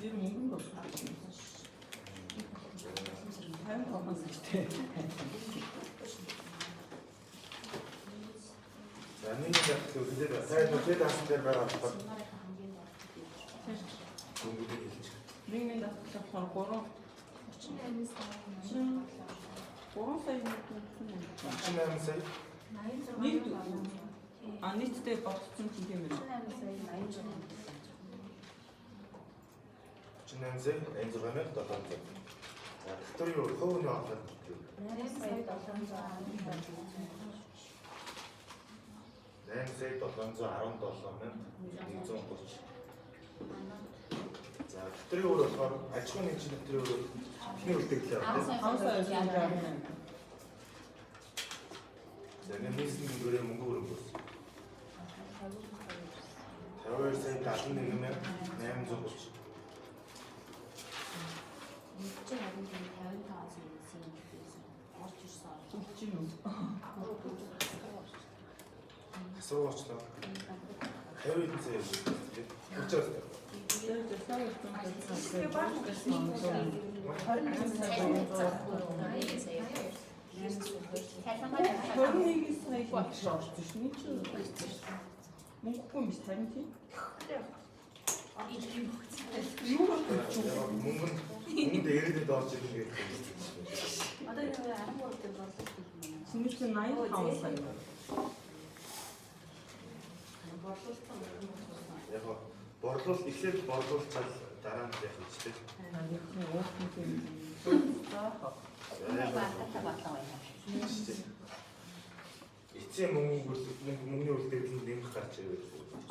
Тэр мөнгөнд болох юм. Тайм команд систем. За нэг яг үлдээд сайн үлдээд асан дээр байгаа болохоор мөнгөд хэлж. Нэг давхар 3 сая нэг 38 сая. нийтдээ бодсон тийм юм. 38 сая 86,700. За доторын хувийн орлого 8 сая 717. За доторын өөр болохоор аж ахуйн нэгжийн доторын өөр эхний үлдэгдлээ байна. За нэг нийслэлийн мөнгөөр мөнгө өргөс. 52 сая 71,830. Асуучлаа. 50 сая хүчээс. Мөнгөнд ирээдүйд орж ирэх гэдэг. Одоо яг 13 дээр борлуулалт хийх юм. Сүүлийн 85 сая. Яг борлуул эхлээд борлуулцал дараа нь яг үстэй. Эцсийн мөнгөний үлдэгдэл нь нэмэх гарч ирэх гэж байна.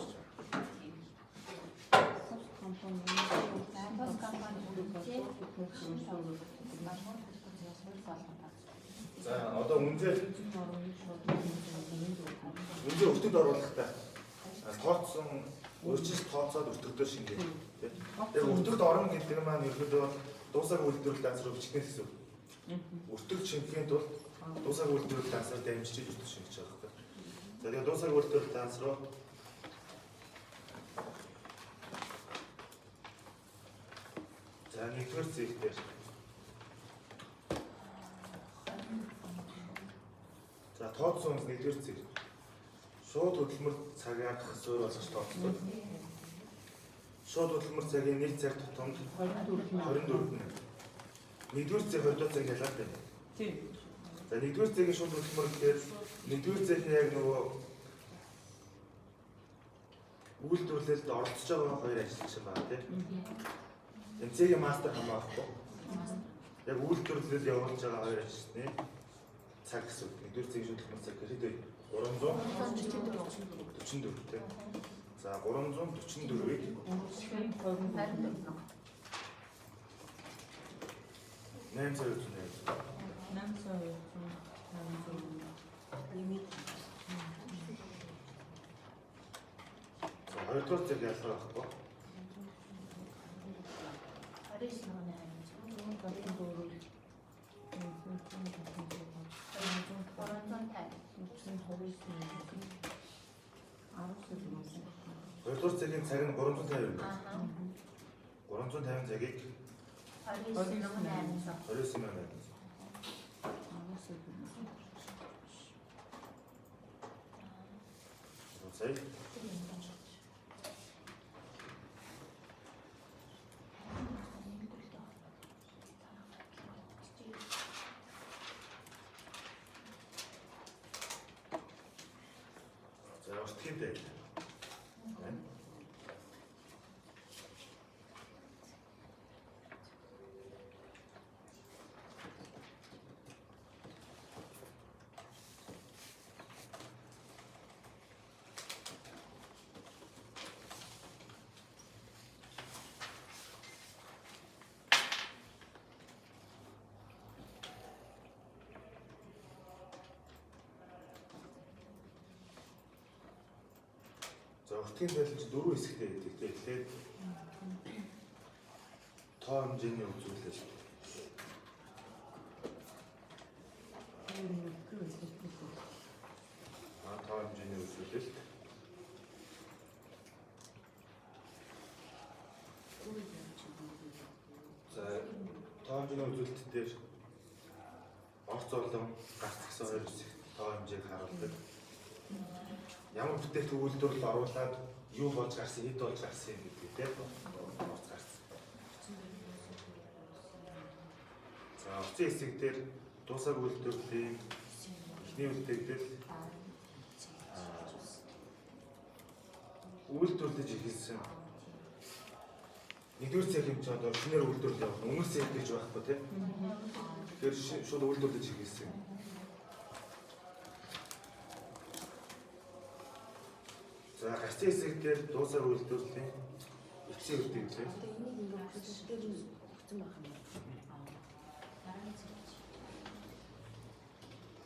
За одоо үнзээ өртөд оруулахтай тооцсон өөрчлөлт тооцоод өртөгдөөр шингээ. Яг өртөгд орно гэдэг нь маань ерөөдөө дуусаагүй үйлдвэрлэл дансруу бичгнээс гэсэн. Өртөгд шингэхийн тулд дуусаагүй үйлдвэрлэл дансруу дамжиж өртөг шингэж байгаа хэрэг. За тэгээд дуусаагүй үйлдвэрлэл дансруу за нэгдүгээр зээх дээр за тооцсон нэгдүгээр зээх шууд хөдөлмөр цагаар суурь болгож тооцдог. Шууд хөдөлмөр цагийн нэг цаг тутамд 24 нь. Нэгдүгээр цаг 20 цаг ялгаад байна. Тийм. За нэгдүгээр цагийн шууд хөдөлмөр гэхээр нэгдүгээр цагийн яг нөгөө үйлдвэрлэлд оролцож байгаа хоёр ажилч байна тийм. Тэнцээгийн мастер хамаахгүй. Яг үйлдвэрлэл явуулж байгаа хоёр ажилчны цаг гэсэн. Нэгдүгээр цагийн шууд хөдөлмөр цаг гэхэд 344 тийм. За 344-ийг 800 лимит. за хоёрдугаар цаг ялгаа байхгүй. 2 цагийн цаг нь 350 юм. 350 цагийг 29,800. Сая. За өсөлттэй. За өртгийн тайлбарч 4 хэсэгтэй гэдэг. Тэгэхээр тоо хэмжээний үзүүлэлт. Тоо хэмжээний үзүүлэлт. шинэ үзүүлэлт дээр орц орлон гарц гэсэн хоёр хэсэг тоо хэмжээг харуулдаг. Ямар бүтээгдэхүүн үйлдвэрлэл оруулаад юу болж гарсан, хэд болж гарсан гэдэг тийм орц гарсан. За орцын хэсэг дээр дуусаг үйлдвэрлэлийн эхний үлдээгдэл үйлдвэрлэж эхэлсэн. Нэгдүгээр цэг хэмжээ одоо шинээр үйлдвэрлэл явах, өмнөх цэг гэж байхгүй тийм. Тэгэхээр шууд үйлдвэрлэж эхэлсэн. За гарцын хэсэг дээр дуусар үйлдвэрлэлийн эцсийн үлдээгдэл.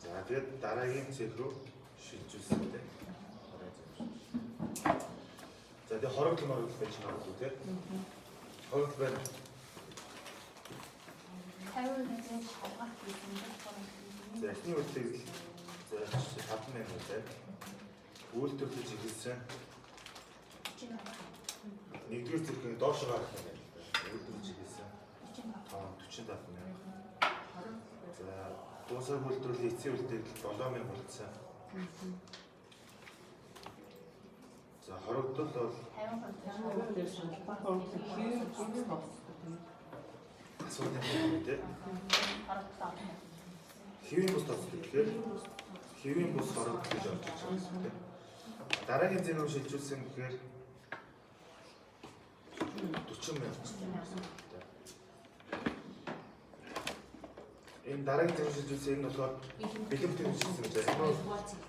За тэгээд дараагийн цэг рүү шилжүүлсэн тийм. За тэгээд хорогдол морогдол байж байгаа үү тийм. Хорогдол байна. 50% шалгах гэсэн юм. За эхний үлдээгдэл за 5,000 тийм. Үйлдвэрлэж эхэлсэн. Нэгдүгээр зэрэг доош гарах юм байна. Үйлдвэрлэж эхэлсэн. 45,000. За дуусар үйлдвэрлэлийн эцсийн үлдээгдэл 7,000 болцсон. За хорогдол бол 50% асуудал юм тийм. Хэвийн бус тооцдог гэхээр хэвийн бус хорогдол гэж орж иж байгаа юм тийм. Дараагийн зэрэг шилжүүлсэн гэхээр 40,000. Энэ дараагийн зэрэг шилжүүлсэн энэ болохоор бэлэн бүтээгдэхүүн шилжүүлсэн гэж байна.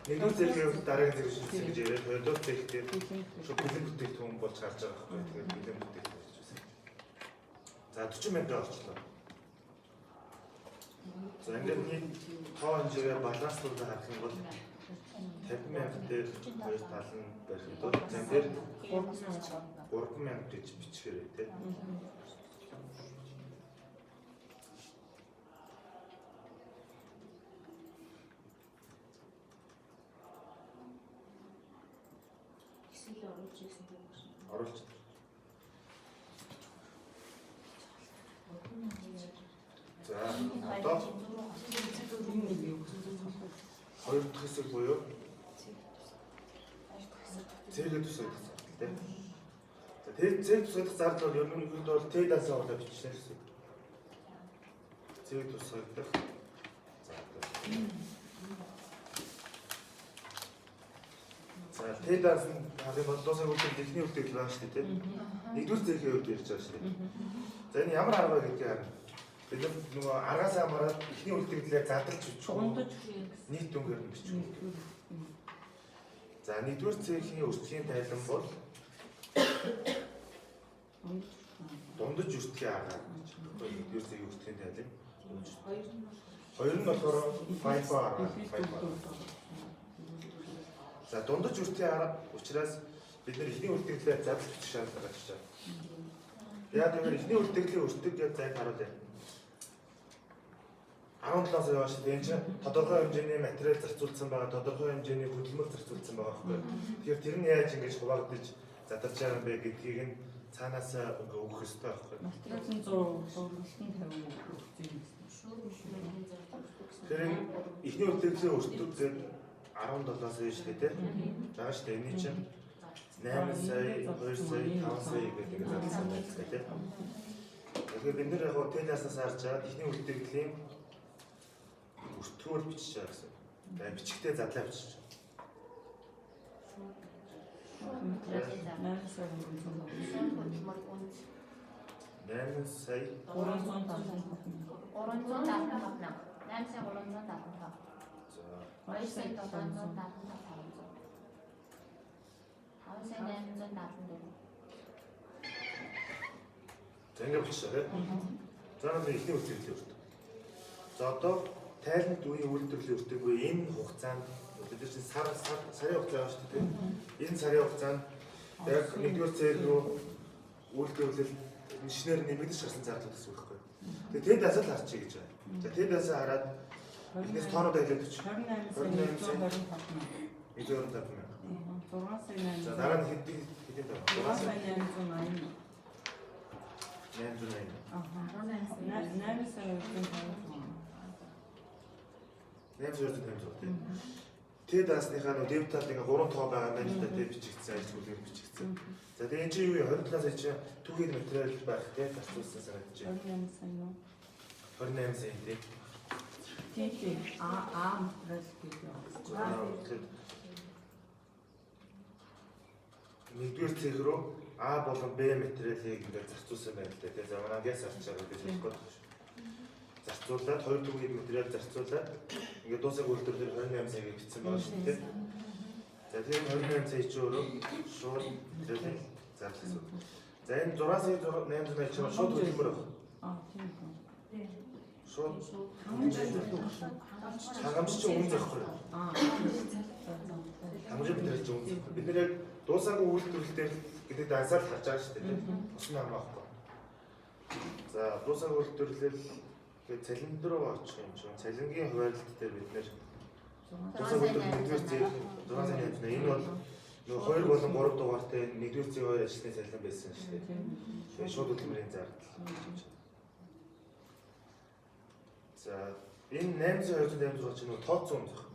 Нэгдүгээр зэргийн дараагийн зэрэг шилжүүлсэн гэж яриад хоёрдугаар зэрэгтээ шууд бэлэн бүтээгдэхүүн болж гарч байгаа байхгүй. Тэгэхээр бэлэн бүтээгдэхүүн шилжүүлсэн. За 40,000 орчлоо. За ингээд нэг тоо хэмжээгээ баланслуулаад харах юм бол 50,000 дээр хоёр тал нь барих бол зам дээр 3,000 гэж бичихээр тийм. Оруулж. За одоо хоёр дахь хэсэг буюу цэгээ тусах тийм. За цэг тусах зардал бол ерөнхийдөө бол Т-дасаа болоо бичсэн гэсэн. Цэг тусагдах зардал. За Т-дас нь харин бодлоосаа үлдэх техник үлдээгдэл байна шүү дээ тийм. Нэгдүгээр цэгийн хувьд ярьж байгаа шүү дээ. За энэ ямар арга вэ гэдгийг харна. Бид нөгөө аргаасаа мараад эхний үлдэгдлээ задарч бичих. Нийт дүнгээр нь бичих. За нэгдүгээр цэгийн өртгийн тайлан бол дундаж өртгийн арга гэж. Нэгдүгээр цэгийн өртгийн тайлан. Хоёр нь болохоор FIFO арга. За дундаж өртгийн арга учраас бид нэр эхний үлдэгдлээ задарч бичих шаардлага гарч байна. Яа тэгэхээр эхний үлдэгдлийн өртөг гэж зайг харуулъя. 17 сая хойш энэ чинь тодорхой хэмжээний материал зарцуулсан байгаа, тодорхой хэмжээний хөдөлмөр зарцуулсан байгаа байхгүй. Тэгэхээр тэр нь яаж ингэж хуваагдаж задарч байгаа юм бэ гэдгийг нь цаанаас ингээ өгөх ёстой байхгүй. Материалын 100%-ын 50%. Тэр эхний үлдэгдлийн өртөг гээд 17 сая шүү дээ тийм. Жага шүү дээ энэ чинь 8 сая, 2 сая, 5 сая гэдэг нэг зарласан байдаг тийм. Тэгэхээр бид нэр яг Т-дасаас харж байгаа эхний үлдэгдлийн өртгөөр бичиж байгаа гэсэн. Тэгээ бичгтээ задлаа бичиж байгаа. 8 сая 375. За ингэ болчихлоо тийм. За нэг ихний үлдэгдлийн өртөг. За одоо тайлбарт үеийн үйлдвэрлэлийн өртөг буюу энэ хугацаанд бид нар чинь сарын хугацаа шүү дээ. Энэ сарын хугацаанд яг нэгдүгээр цэг рүү үйлдвэрлэл шинээр нэмэгдэж гарсан зардал гэсэн үг байхгүй. Тэгээ тэд асал харчих гэж байна. За тэд асаа хараад эхнээс тоонууд айлаад өч. 125,000. 6 сая 8. За дараа нь хэдийн тоо? 6 сая 880. 880. Аха. 850. Тэ даасныхаа нөө дебитад ингээ 3 тоо байгаа юм байна тэ бичигдсэн ажлууд бичигдсэн. За тэгээ энэ чи юу 27-аас чи түүхийд материал байх тэ зарцуулсан санагдаж байна. 28 сая юу? 28 сая тэ. Тийм. Материал гэж явуулсан. Нэгдүгээр цэг рүү А болон Б материалыг ингээ зарцуулсан байна л да. Тэгээ за манагаас авч байгаа гэж хэлэх гээд байна. Зарцуулаад хоёр түүхийд материал зарцуулаад ингээ дуусах үйлдвэрлэлээр 28 саяг бичсэн байгаа шүү дээ. За тийм 28 сая чи өөрөө шууд материалыг зарласан. За энэ 6 сая 880 чинь шууд хөдөлмөр байна. Тийм. Шууд Хангамж хангамж чинь үн захгүй. Хангамж материал чинь үн захгүй. Бид нэр яг дуусаагүй үйлдвэрлэлээр гэдэг дансаар харж байгаа шүү дээ. Ус нь хамаахгүй. За дуусаагүй үйлдвэрлэл тэгээд цалин руу очих юм чинь цалингийн хуваарлт дээр бид нэр дуусаагүй үйлдвэрлэл нэгдүгээр зээл 6 сая энэ бол нөгөө 2 болон 3 дугаартай нэгдүгээр зээл хоёр ажлын цалин байсан шүү дээ. Тэгээд шууд хөдөлмөрийн зардал. За энэ 826 чинь нөгөө тооцсон юм зах.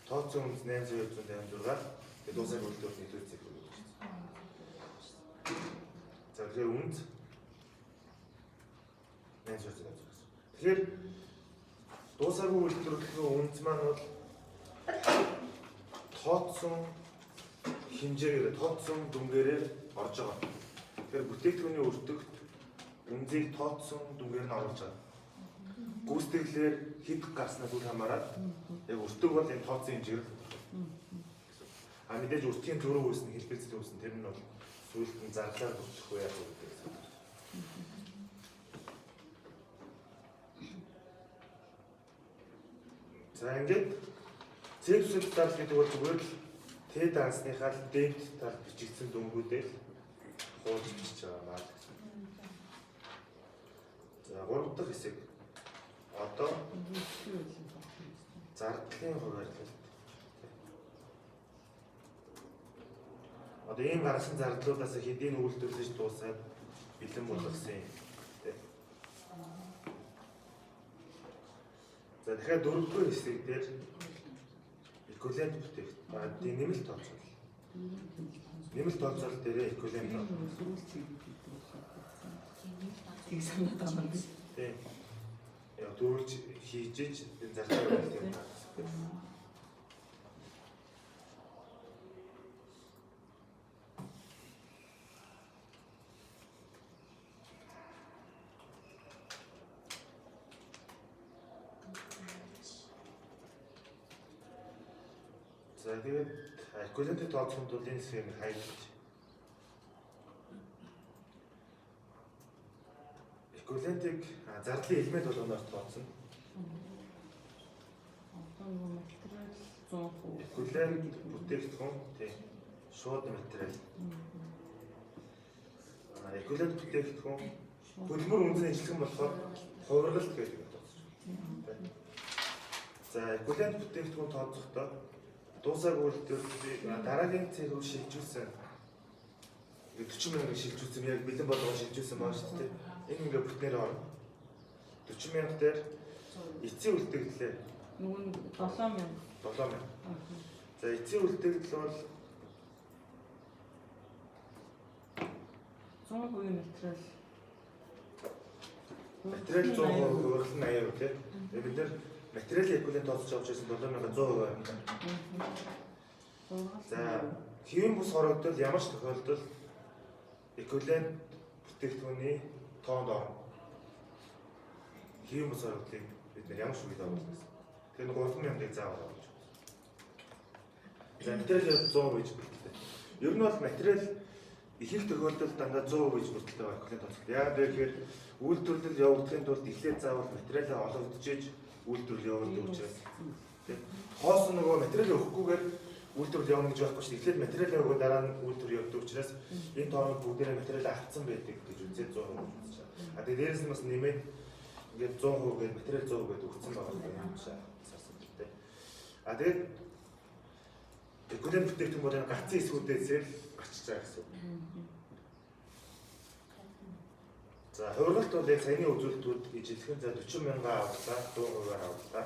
Тооцсон үнс 886 тэгээд дуусаагүй үйлдвэрлэл нэгдүгээр зээл рүү өгсөн. За тэгэхээр үнц 886. Тэгэхээр дуусаагүй үйлдвэрлэлийн үнц маань бол тооцсон хэмжээгээр тооцсон дүнгээрээр орж байгаа. Тэгэхээр бүтээгдэхүүний өртөгт үнцийг тооцсон дүнгээр нь оруулж байгаа. Гүйцэтгэлээр хэд гарснаас үл хамааран яг өртөг бол энэ тооцсон хэмжээгээр а мэдээж өртгийн төрөв үүснэ хэлбэлцэл үүснэ тэр нь бол сүүлд нь зарлаар бүрдэх үе яг үүдэг. За ингээд цэг төсөл зардал гэдэг бол зүгээр л Т дансныхаа дебит тал бичигдсэн дүнгуудээр хуулж бичиж байгаа маа гэсэн. За 3 дахь хэсэг одоо зардлын хуваарлалт. Одоо ийм гарсан зардлуудаас хэдийн үйлдвэрлэж дуусаад бэлэн болгосон юм. За дахиад 4-р хэсэг дээр эквивалент бүтээгдэхүүн нэмэлт тооцоол. Нэмэлт тооцоол дээр эквивалент Тийг санаад байгаа юм. тийм. Яг дөрвөлж хийж энэ зардлыг хэлэх юм байна. За тэгээд эквивалентийн тооцоолт бол энэ хэсгийг хайлтж эквивалентийг зардлын элемент болгоноор тооцно. Одоо нөгөө материал 100%. Эквивалент бүтээгдэхүүн тийм шууд материал. Эквивалент бүтээгдэхүүн хөдөлмөр үнцний ижилхэн болохоор хувирлалт гэдэг нь тооцож. За эквивалент бүтээгдэхүүн тооцохдоо дуусаагүй үйлдвэрлэлийг дараагийн цэг рүү шилжүүлсэн 40 мянга шилжүүлсэн яг бэлэн болгоо шилжүүлсэн байна шүү дээ. Энэ ингээ бүтнээр орно. 40 мянга дээр эцсийн үлдэгдлээ Нөгөө 7000. 7000. За эцсийн үлдэгдэл бол 100% материал. материал 100% хөргөл нь 80% тийм. Тэгээд бид нэр материалын эквивалент тооцож авч байсан 7100% байна. За хэвийн бус хорогдвол ямар ч тохиолдолд эквивалент бүтээгдэхүүний тоонд орно. Хэвийн бус хорогдлыг бид нэр ямар ч үйл явуулсан. Тэгэхээр 3000-ыг заавал оруулж байна. За материал 100% гэж бүрдэлтэй. Ер нь бол материал их их тохиолдолд дандаа 100% гэж бүрдэлтэй байгаа эквивалент тооцол. Яг тэгэхээр үйлдвэрлэл явагдахын тулд эхлээд заавал материалаа олгогдчихэж үйлдвэрлэл явуулдаг учраас тийм хоос нөгөө материал өгөхгүйгээр үйлдвэрлэл явуулна гэж байхгүй шүү дээ. Эхлээд материалаа өгөө дараа нь үйлдвэрлэл явуулдаг учраас энэ тоонууд бүгдээрээ материал авцсан байдаг гэж үзээд 100% үзэж байгаа. А тэгээд дээрээс нь бас нэмээд ингээд 100% гээд материал 100% гээд өгсөн байгаа юм шиг сарсан тийм. А тэгээд Эквивалент бүтээгдэхүүн бол гацсан эсвүүдээсээ гарч байгаа гэсэн. За хувиргалт бол яг саяны үзүүлэлтүүд ижилхэн за 40 мянга авлаа, 100% авлаа.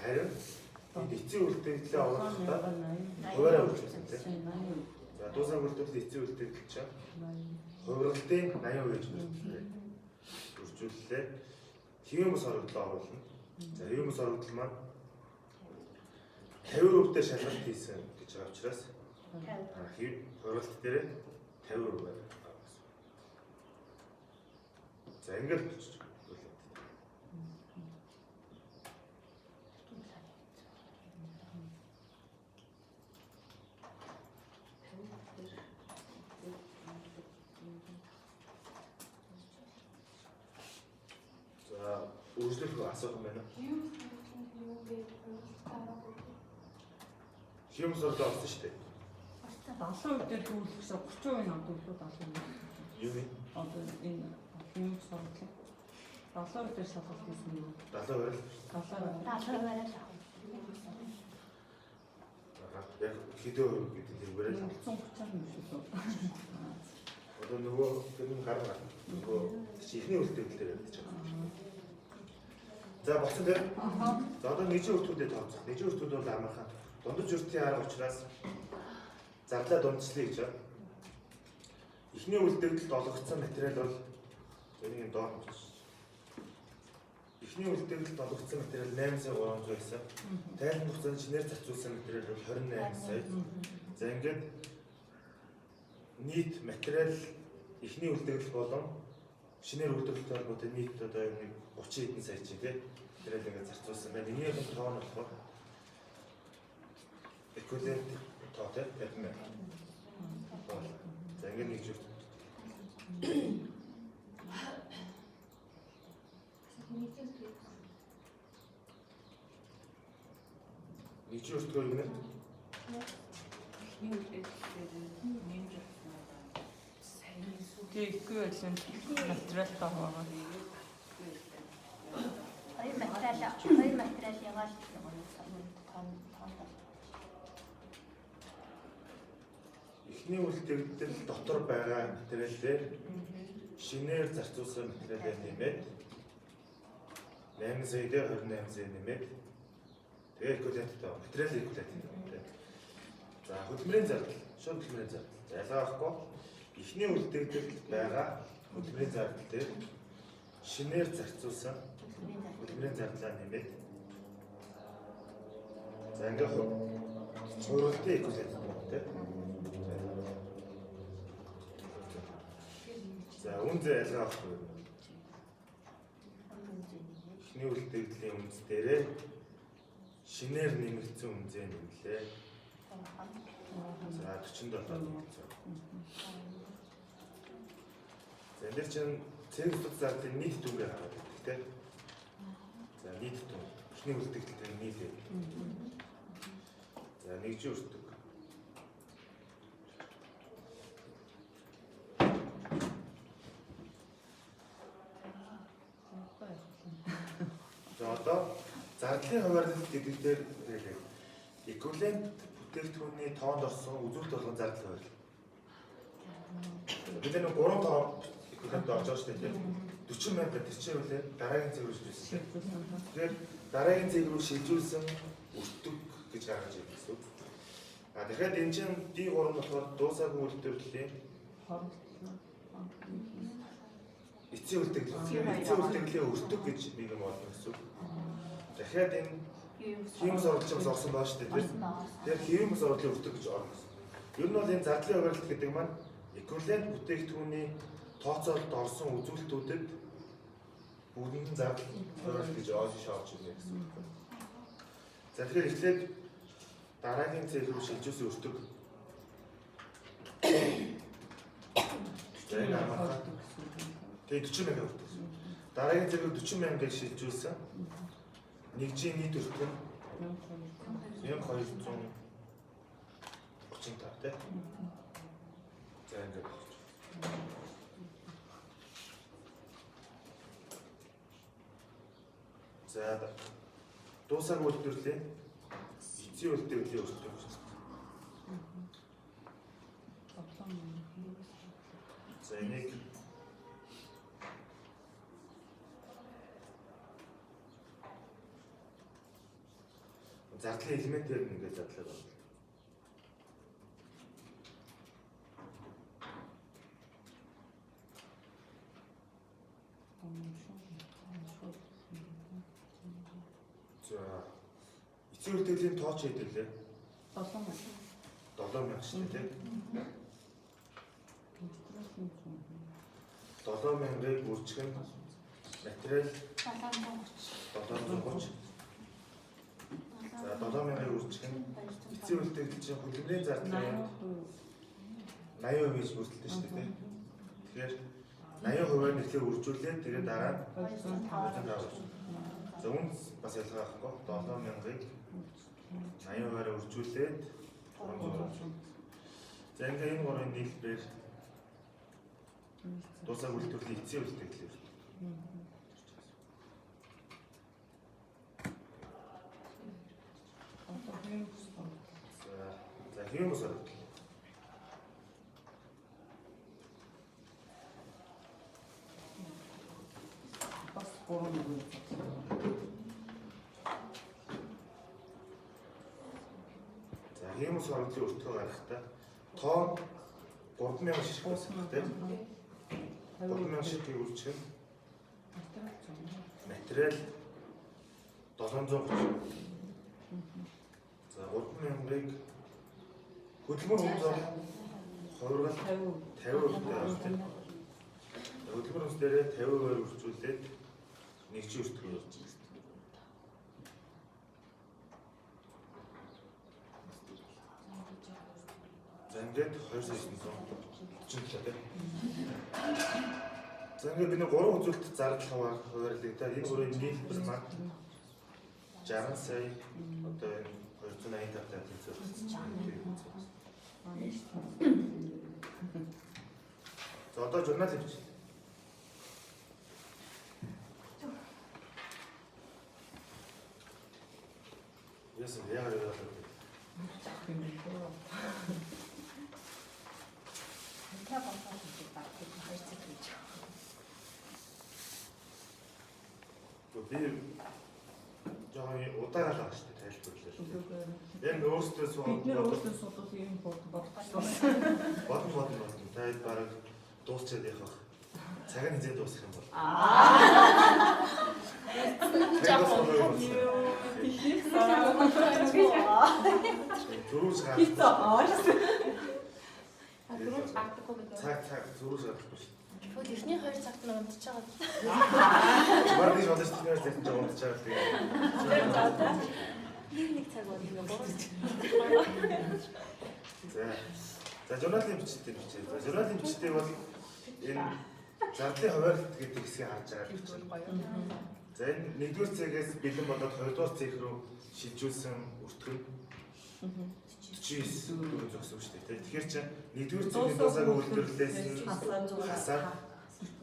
Харин эцсийн үлдэгдлээ олохдоо хуваараа үргэлжлүүлсэн тийм. За дуусах үлдэгдэл эцсийн үлдэгдэл чинь хувиргалтын 80% гэж үргэлжлүүллээ. Хэвийн бус хоригдлоо оруулна. За хэвийн бус хоригдол маань 50% дээр шалгалт хийсэн гэж байгаа учраас хувиргалт дээр 50% байна. За ингээд болчих. За үргэлжлүүлэх асуух юм байна. Хэвмс орлоо олсон шүү дээ. 70% дээр төвлөрсөн 30% над төлөө 70%. Юу вэ? Одоо энэ хэвмс орлоо 70% дээр шалгалт хийсэн юм. 70%. 70%-аар Яг хэдэн хувь гэдэг хэлбэрээр 130 юм шүү дээ. одоо нөгөө гэнэ гарна. Нөгөө ихний үлдэгдэл дээр явж байгаа. За болсон дээр. За одоо нэгжийн өртгүүдэд тооцох. Нэгжийн өртгүүд бол амархан дундаж өртгийн арга учраас зарлаа дундчлаа гэж байна. Ихний үлдэгдэлд олгогдсон материал бол энэ доор бичиж. Ихний үлдэгдэлд олгогдсон материал 8300 байсан. Тайлбар хугацаанд шинээр зарцуулсан материал бол 28 сая. За ингээд нийт материал ихний үлдэгдэл болон шинээр үйлдвэрлэлтэй холбоотой нийт одоо 30 хэдэн сая чи тийм материал ингээд зарцуулсан байна. Энийний тоо нь болохоор эквивалент тоо тийм 50 мянга. За ингээд нэг зүйл. Нэг ч өртгөө юм нэ. Тэгээ эквивалент материалтай байгаа. хоёр материал ягаад Ихний үлдэгдэл дотор байгаа материал дээр шинээр зарцуулсан материалыг нэмээд 8 сая дээр 28 сая нэмээд тэгээ эквиваленттай материал эквивалент. За хөдөлмөрийн зардал, шууд хөдөлмөрийн зардал. За ялгаахгүй ихний үлдэгдэлд байгаа хөдөлмөрийн зардал дээр шинээр зарцуулсан хөдөлмөрийн зардлаа нэмээд за ингээд хувиргалтын эквивалент тийм. За үнэ ялгаахгүй. Ихний үлдэгдлийн үнэс дээрээ шинээр нэмэгдсэн үнцээ нэмлээ. За 47 нэмэгдсэн. За энэ чинь цэг тус зардлын нийт дүнгээр хараад байдаг тийм. За нийт дүн. Ихний үлдэгдэлтэй нийлээ. За нэгжийн өртөг. За одоо зардлын хуваарлалт гэдэг дээр эквивалент бүтээгдэхүүний тоонд орсон үзүүлэлт болгон зардал хуваарлал. Бид нэг 3 тоо эквивалент орж байгаа шүү дээ тийм. 40 мянга тэр чинь үлээ дараагийн цэг рүү шилжүүлсэн. Тэгэхээр дараагийн цэг рүү шилжүүлсэн өртөг гэж гаргаж ирсэн гэсэн үг. Тэгэхээр энэ чинь D3 нь болохоор дуусаагүй үйлдвэрлэлийн эцсийн үлдэгдлийн өртөг гэж нэг юм болно гэсэн үг. Дахиад энэ хиймс орлогч орсон баа шүү дээ. Тэгэхээр хиймс орлогын өртөг гэж орно гэсэн. Ер нь бол энэ зардлын хуваарлалт гэдэг маань эквивалент бүтээгдэхүүний тооцоололд орсон үзүүлэлтүүдэд бүгдэнд нь зардал хуваарлалт гэж орж ирнэ гэсэн үг. За тэгэхээр эхлээд дараагийн цэг рүү шилжүүлсэн өртөг. За энэ амархан. Тэгээ 40 мянга өртөг. Дараагийн цэг рүү 40 мянгаыг шилжүүлсэн. Нэгжийн нийт өртөг нь 1235 тийм. За ингээд. За дуусаагүй үйлдвэрлэлийн эцсийн үлдэгдлийн өртөг. За энийг зардлын элементээр ингээд задлаад байна. За эцсийн үлдээлийн тооч хэдэлээ? 7000 шүү дээ. 7000-ыг үржих нь материал 730. За 7000-ыг үржих нь эцсийн үлдээл чинь хөдөлмөрийн зардлын 80% гэж бүрдэлтэй шүү дээ. Тэгэхээр 80%-аар нэрлээ үржүүлээд тэгээд дараа нь 250. За үн бас ялгаа байхгүй. 7000-ыг 80%-аар үржүүлээд 300. За ингээ энэ гурвын нийлбэр дуусаа үйлдвэрлэлийн эцсийн үлдээл. За хэвэн бус ордог. Бас 3 За хэвэн бус ордлын өртгөө гаргахдаа тоо 3000 шишг байсан тийм. 3000 шишгийг үржих нь материал 730. За 3000-ыг хөдөлмөр үнээр хувиргал 50% тавьсан. Хөдөлмөр үнс дээрээ 50%-аар үржүүлээд нэгжийн өртгөө явуулж байна. За ингээд 2937 тийм. За ингээд бид нэг 3 үзүүлэлт зардал хуваарлагдаад энэ гурвын нийлбэр маань 60 сая одоо энэ 285 тал зэрэг. За одоо журнал хийвч. Яасан яагаад яваад байна? Би жоохон удаагаалаа шүү дээ тайлбарлаа. Яг өөрсдөө бид нэр өөрсдөө судалж юм бодсон. Бодсон. Тайлбар бараг дуусчаад явах. Цаг нь хизээ дуусах юм бол. Зүрүүс цаг зүрүүс гарахгүй шүү. Тэгвэл эхний 2 цагт нь унтж байгаа. Маргааш бодож තියෙනවා гэж унтж байгаа тэгээд. Нэг цаг бол юм 3. За журналын бичдэг бичээ. За журналын бичдэг бол энэ зардлын хуваарлт гэдэг хэсгийг харж байгаа гэж байна. За энэ 1-р цэгээс бэлэн болоод 2-р цэг рүү шилжүүлсэн өртгөн 49 төгрөг зогсов шүү дээ. Тэгэхээр чи 1-р цэгийн дуусаагүй үйлдвэрлэлээс хасаад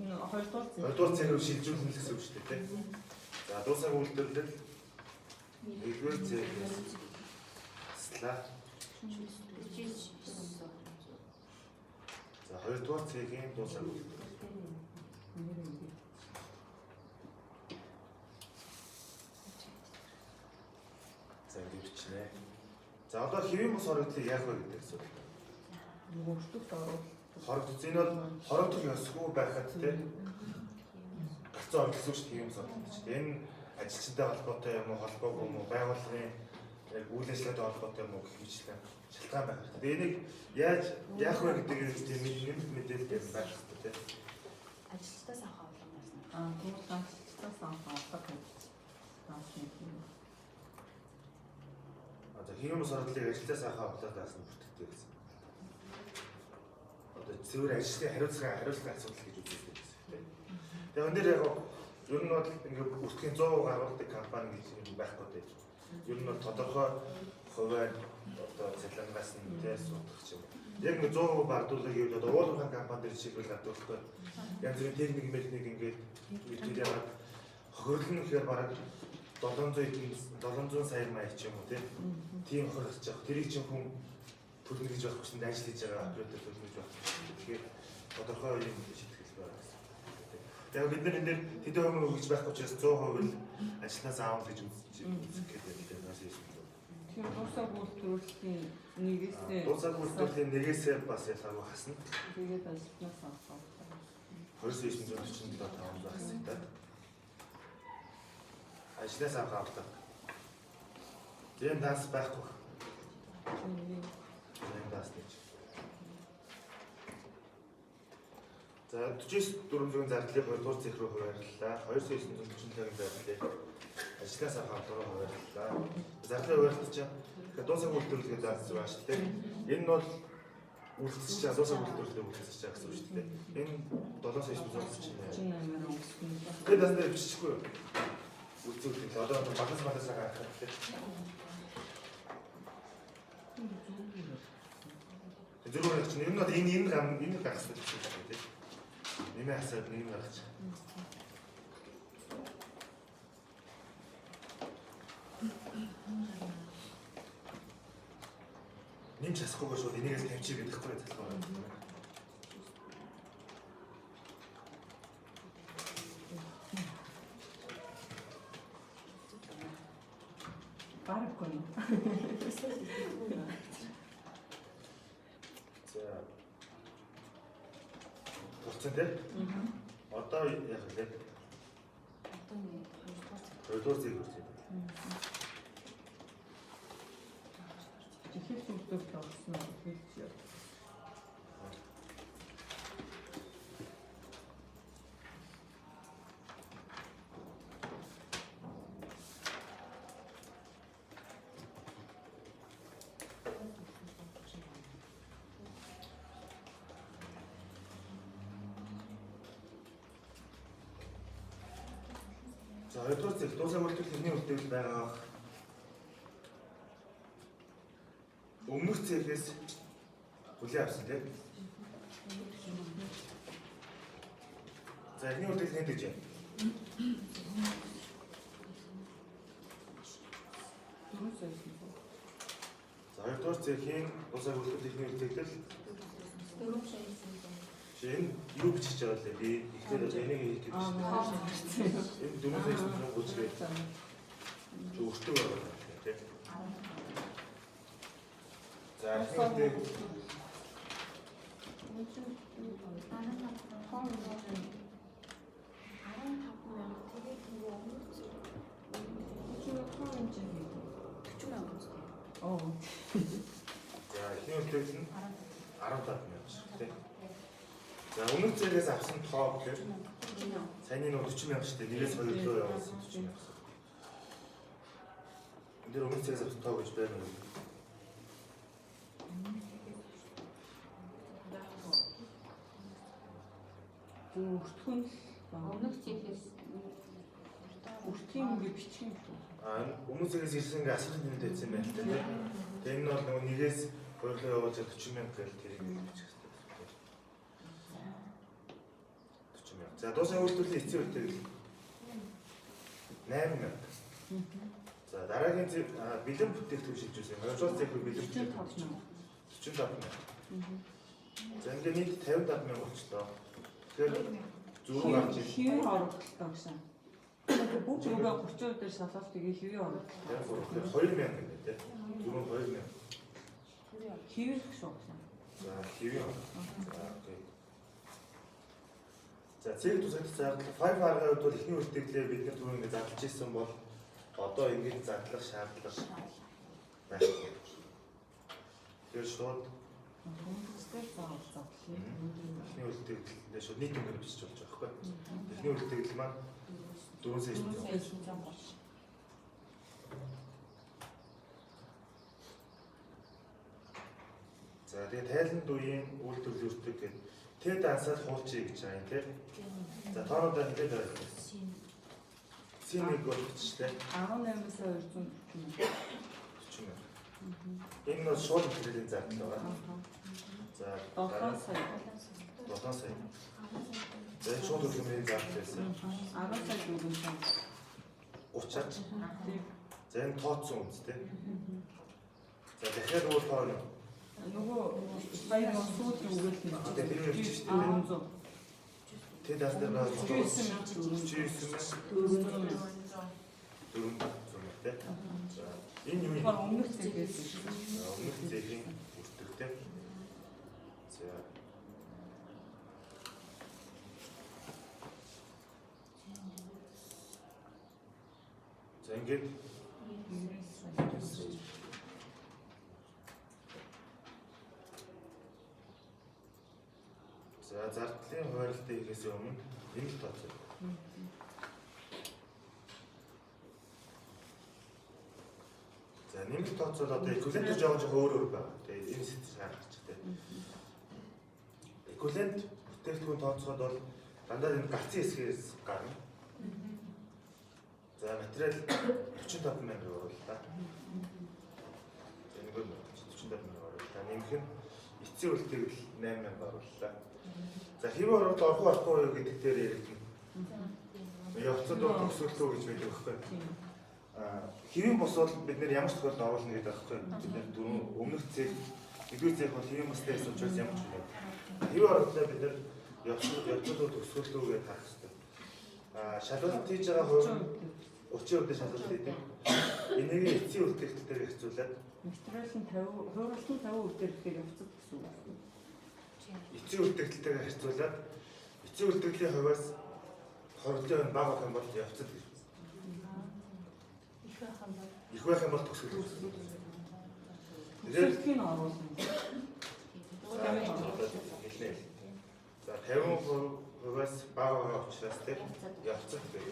2-р цэг рүү шилжүүлнэ гэсэн үг шүү дээ. За дуусаагүй үйлдвэрлэл 1-р цэгээс хаслаа. За 2-р цэгийн дуусаагүй үйлдвэрлэл. За ингэ бичнэ. За одоо хэвийн бус хоригдлыг яах вэ гэдэг асуулт. Өөртөө оруулах. Хоригдсон энэ бол хоригдох ёсгүй байхад тийм гацсан оролцсон шүү дээ хэвийн бус хоригдсон чинь. Энэ ажилчтай холбоотой юм уу, холбоогүй юм уу, байгууллагын яг үйл ажиллагаатай холбоотой юм уу гэх мэтлэн шалтгаан байх хэрэгтэй. Тэгээ энийг яаж яах вэ гэдэг нэмэлт мэдээлэл юм байх хэрэгтэй тийм. Ажилчдаас авах авлага байна. Тэгвэл ажилчдаас авах авлага байна. Одоо хэвийн бус хоригдлыг ажилтнаас авах авлагаас нь бүртгэдэг гэсэн. Одоо зөвхөн ажлын хариуцлага асуудал гэж үздэг гэсэн тийм. Тэгээ энэ дээр яг ер нь бол ингээд бүртгэхийн 100% гаргадаг компани гэж юм байхгүй тийм. Ер нь бол тодорхой хувиар одоо цалингаас нь тийм суудах юм. Яг нэг 100% бардуулах гэвэл одоо уулуурхан компани дээр жишээлбэл хадгалахгүй янз бүрийн техник мэлнийг ингээд үйлдэл яагаад хохирлол нь гэхээр бараг 700 сая маяг ч юм уу тийм хохирлж байгаа. Тэрийг чинь хүн төлнө гэж байхгүй чинь ажил хийж байгаа оператор төлнө гэж байхгүй. Тэгэхээр тодорхой юм шийтгэл байгаа гэсэн. Яг бид нар энэ дээр тэдэн өмнө өгч байхгүй учраас 100% л ажлаас аав гэж үзэх гэдэг нас юм. Тэр дуусаа үйлдвэрлэлийн нэгээс Дуусаа үйлдвэрлэлийн нэгээсээ бас ялгаагүй хасна. тэгээд ажлаас авах. 2947 байх хэрэгтэй. Ажлаас авах авдаг. Тийм данс байхгүй. Тийм данс гэж. За 49 400 зардлыг 2 дугаар цифр рүү хуваарлаа. 2947-гийн зардлыг ажлаас авах авдаг хуваарлаа. Зардлыг хуваарлаж тэгэхээр дуусах үйлдвэрлэгээ данс байгаа шүү дээ. Энэ нь бол үлдсэж байгаа дуусах үйлдвэрлэлээ үлдсэж байгаа гэсэн үг шүү дээ. Энэ 7948 38 тэгээд данс дээр бичихгүй юу? Үлдсүүлэх одоо багасаа гарах хэрэгтэй. Зөвхөн чинь энэ нь энэ гаргасан гэж байна тийм. Нэмээ хасаад нэг гаргаж. Нэмж хасахгүйгээр шууд энийгээс тавьчих гэдэхгүй залхуу. Барахгүй. За. Процент дээр. Одоо яг л хоёрдугаар зэрэг үржээ. Ихэнх үйлдвэрлэл орсон хэлж яа. За хоёрдугаар зэрэг дуусаа үйлдвэрлэл хэний үйлдвэрлэл байгаа. Өмнөх зэрэгээс хүлээн авсан тийм. За эхний үйлдвэрлэл хэд гэж байна? За хоёрдугаар зэргийн дуусаа үйлдвэрлэл эхний үйлдвэрлэл 4 сая. энэ юу бичих жаа лээ би ихтэй энийг хийх гэж байна. Энэ 430 гэж өөртөө байгаа тийм. За эхний үйлдвэрлэл нь 15,000 шүү дээ. За өмнөх зэрэгээс авсан тоо гэхээр саяны нь 40,000 шүү дээ. Нэгээс хоёрлоо явуулсан 40,000. Энд дээр өмнөх зэрэгээс авсан тоо гэж байна уу? Өртгөн Өмнөх цэхээс өртгийн ингээ бичих юм шүү. Өмнөх зэрэгээс ирсэн ингээ асар нэмэд байсан юм байна тийм. Тэгээ энэ бол нөгөө нэгээс хоёрлоо явуулж 40,000 гэж тэрийг бичих хэрэгтэй. 40,000. За дуусаа үйлдвэрлэлийн эцсийн үйлдвэрлэл 8,000. За дараагийн бэлэн бүтээгдэхүүн шилжүүлсэн. Хоёрдугаар зэрэг бэлэн бүтээгдэхүүн 45,000. За ингээ нийт 55,000 болчихлоо. Тэгэхээр зүүн гарч хэвээр оруулалтаа гэсэн. Бүх зүгээ 30% дээр шалгалт тэгээ хэвээр оруулалтаа. 2,000 гэдэг тийм. Зүүн 2,000. Хэвээр шүү гэсэн. За хэвээр. За окей. За цэг тусагт зардал 5R-ийн хувьд бол эхний үйлдвэрлэлээ бид нар түрүү ингэ зарлж ирсэн бол одоо ингэж зардлах шаардлага байхгүй. Тэр шууд эхний үйлдвэрлэлээ шууд нийт өнгөөр бичиж болж байгаа байхгүй. Эхний үйлдвэрлэл маань 4 сая. За тэгээ тайланд үеийн үйлдвэрлэл өртөг гэдэг тэд ансаад хуулчих гэж байгаа юм тийм. За тоонуудаа хэлээд байгаа. Синийг болчихлээ. 18-аас 240. 40,000. Энэ нь шууд хэллийн зардал байгаа. За 7 сая. 7 сая. За шууд хэллийн зардал байсан. 10 сая 400. 30-аад. Тийм. За энэ тооцсон үнэтэй. За дахиад өөр тоо нь Нөгөө баяр сүүлд үгээл тэр нь хэлж штэ. 400. Тэ даас дээр байгаа 400 тэ. За энэ юу юм? Өмнөх зэгээс шүү. Өмнөх зэгийн бүртгэгтэй. За. За ингээд за зардлын хуваарлтыг хийхээс өмнө энэ л тооцоо. За нэмэлт тооцоо одоо эквивалент гэж явж байгаа өөр байна. Тэгээ энэ сэт шаарч байгаа. Эквивалент бүтээгдэхүүн тооцоод бол дандаа энэ гацын хэсгээс гарна. За материал 45 мянга оруулаа. Энэ гол 45 мянга оруулаа. Нэмэх нь эцсийн үлдээгдэл 8 мянга оруулаа. За хэвээ оруулалт орохгүй юу гэдэг дээр яригдана. Явцад төгсөлтөө гэж байдаг байхгүй. Хэвийн бос бол бид нэр ямар ч тохиолдолд оруулна гэдэг байхгүй. Бид нэр дөрөв өмнөх зэг нэгдүгээр зэг бол хэвийн бостой гэсэн учраас ямар ч юм. Хэвийн оруулалт бид нэр явцад төгсөлтөө гэж харах хэрэгтэй. Шалгалт хийж байгаа хувь 30% шалгалт хийдэг. Энийг эцсийн үлдэгдэлээр хэвцүүлээд материал нь 50, хуурамчны 50 үлдэгдэлээр явцад гэсэн үг. эцсийн үлдэгдэлээр хэвцүүлээд эцсийн үлдэгдлийн хувьас хордлын бага байх юм бол явцад гэж. Их байх юм бол төгсгөл. Тэгээд төгсгөлийг оруулна. За 50%-аас бага байгаа учраас тийм явцад гэж.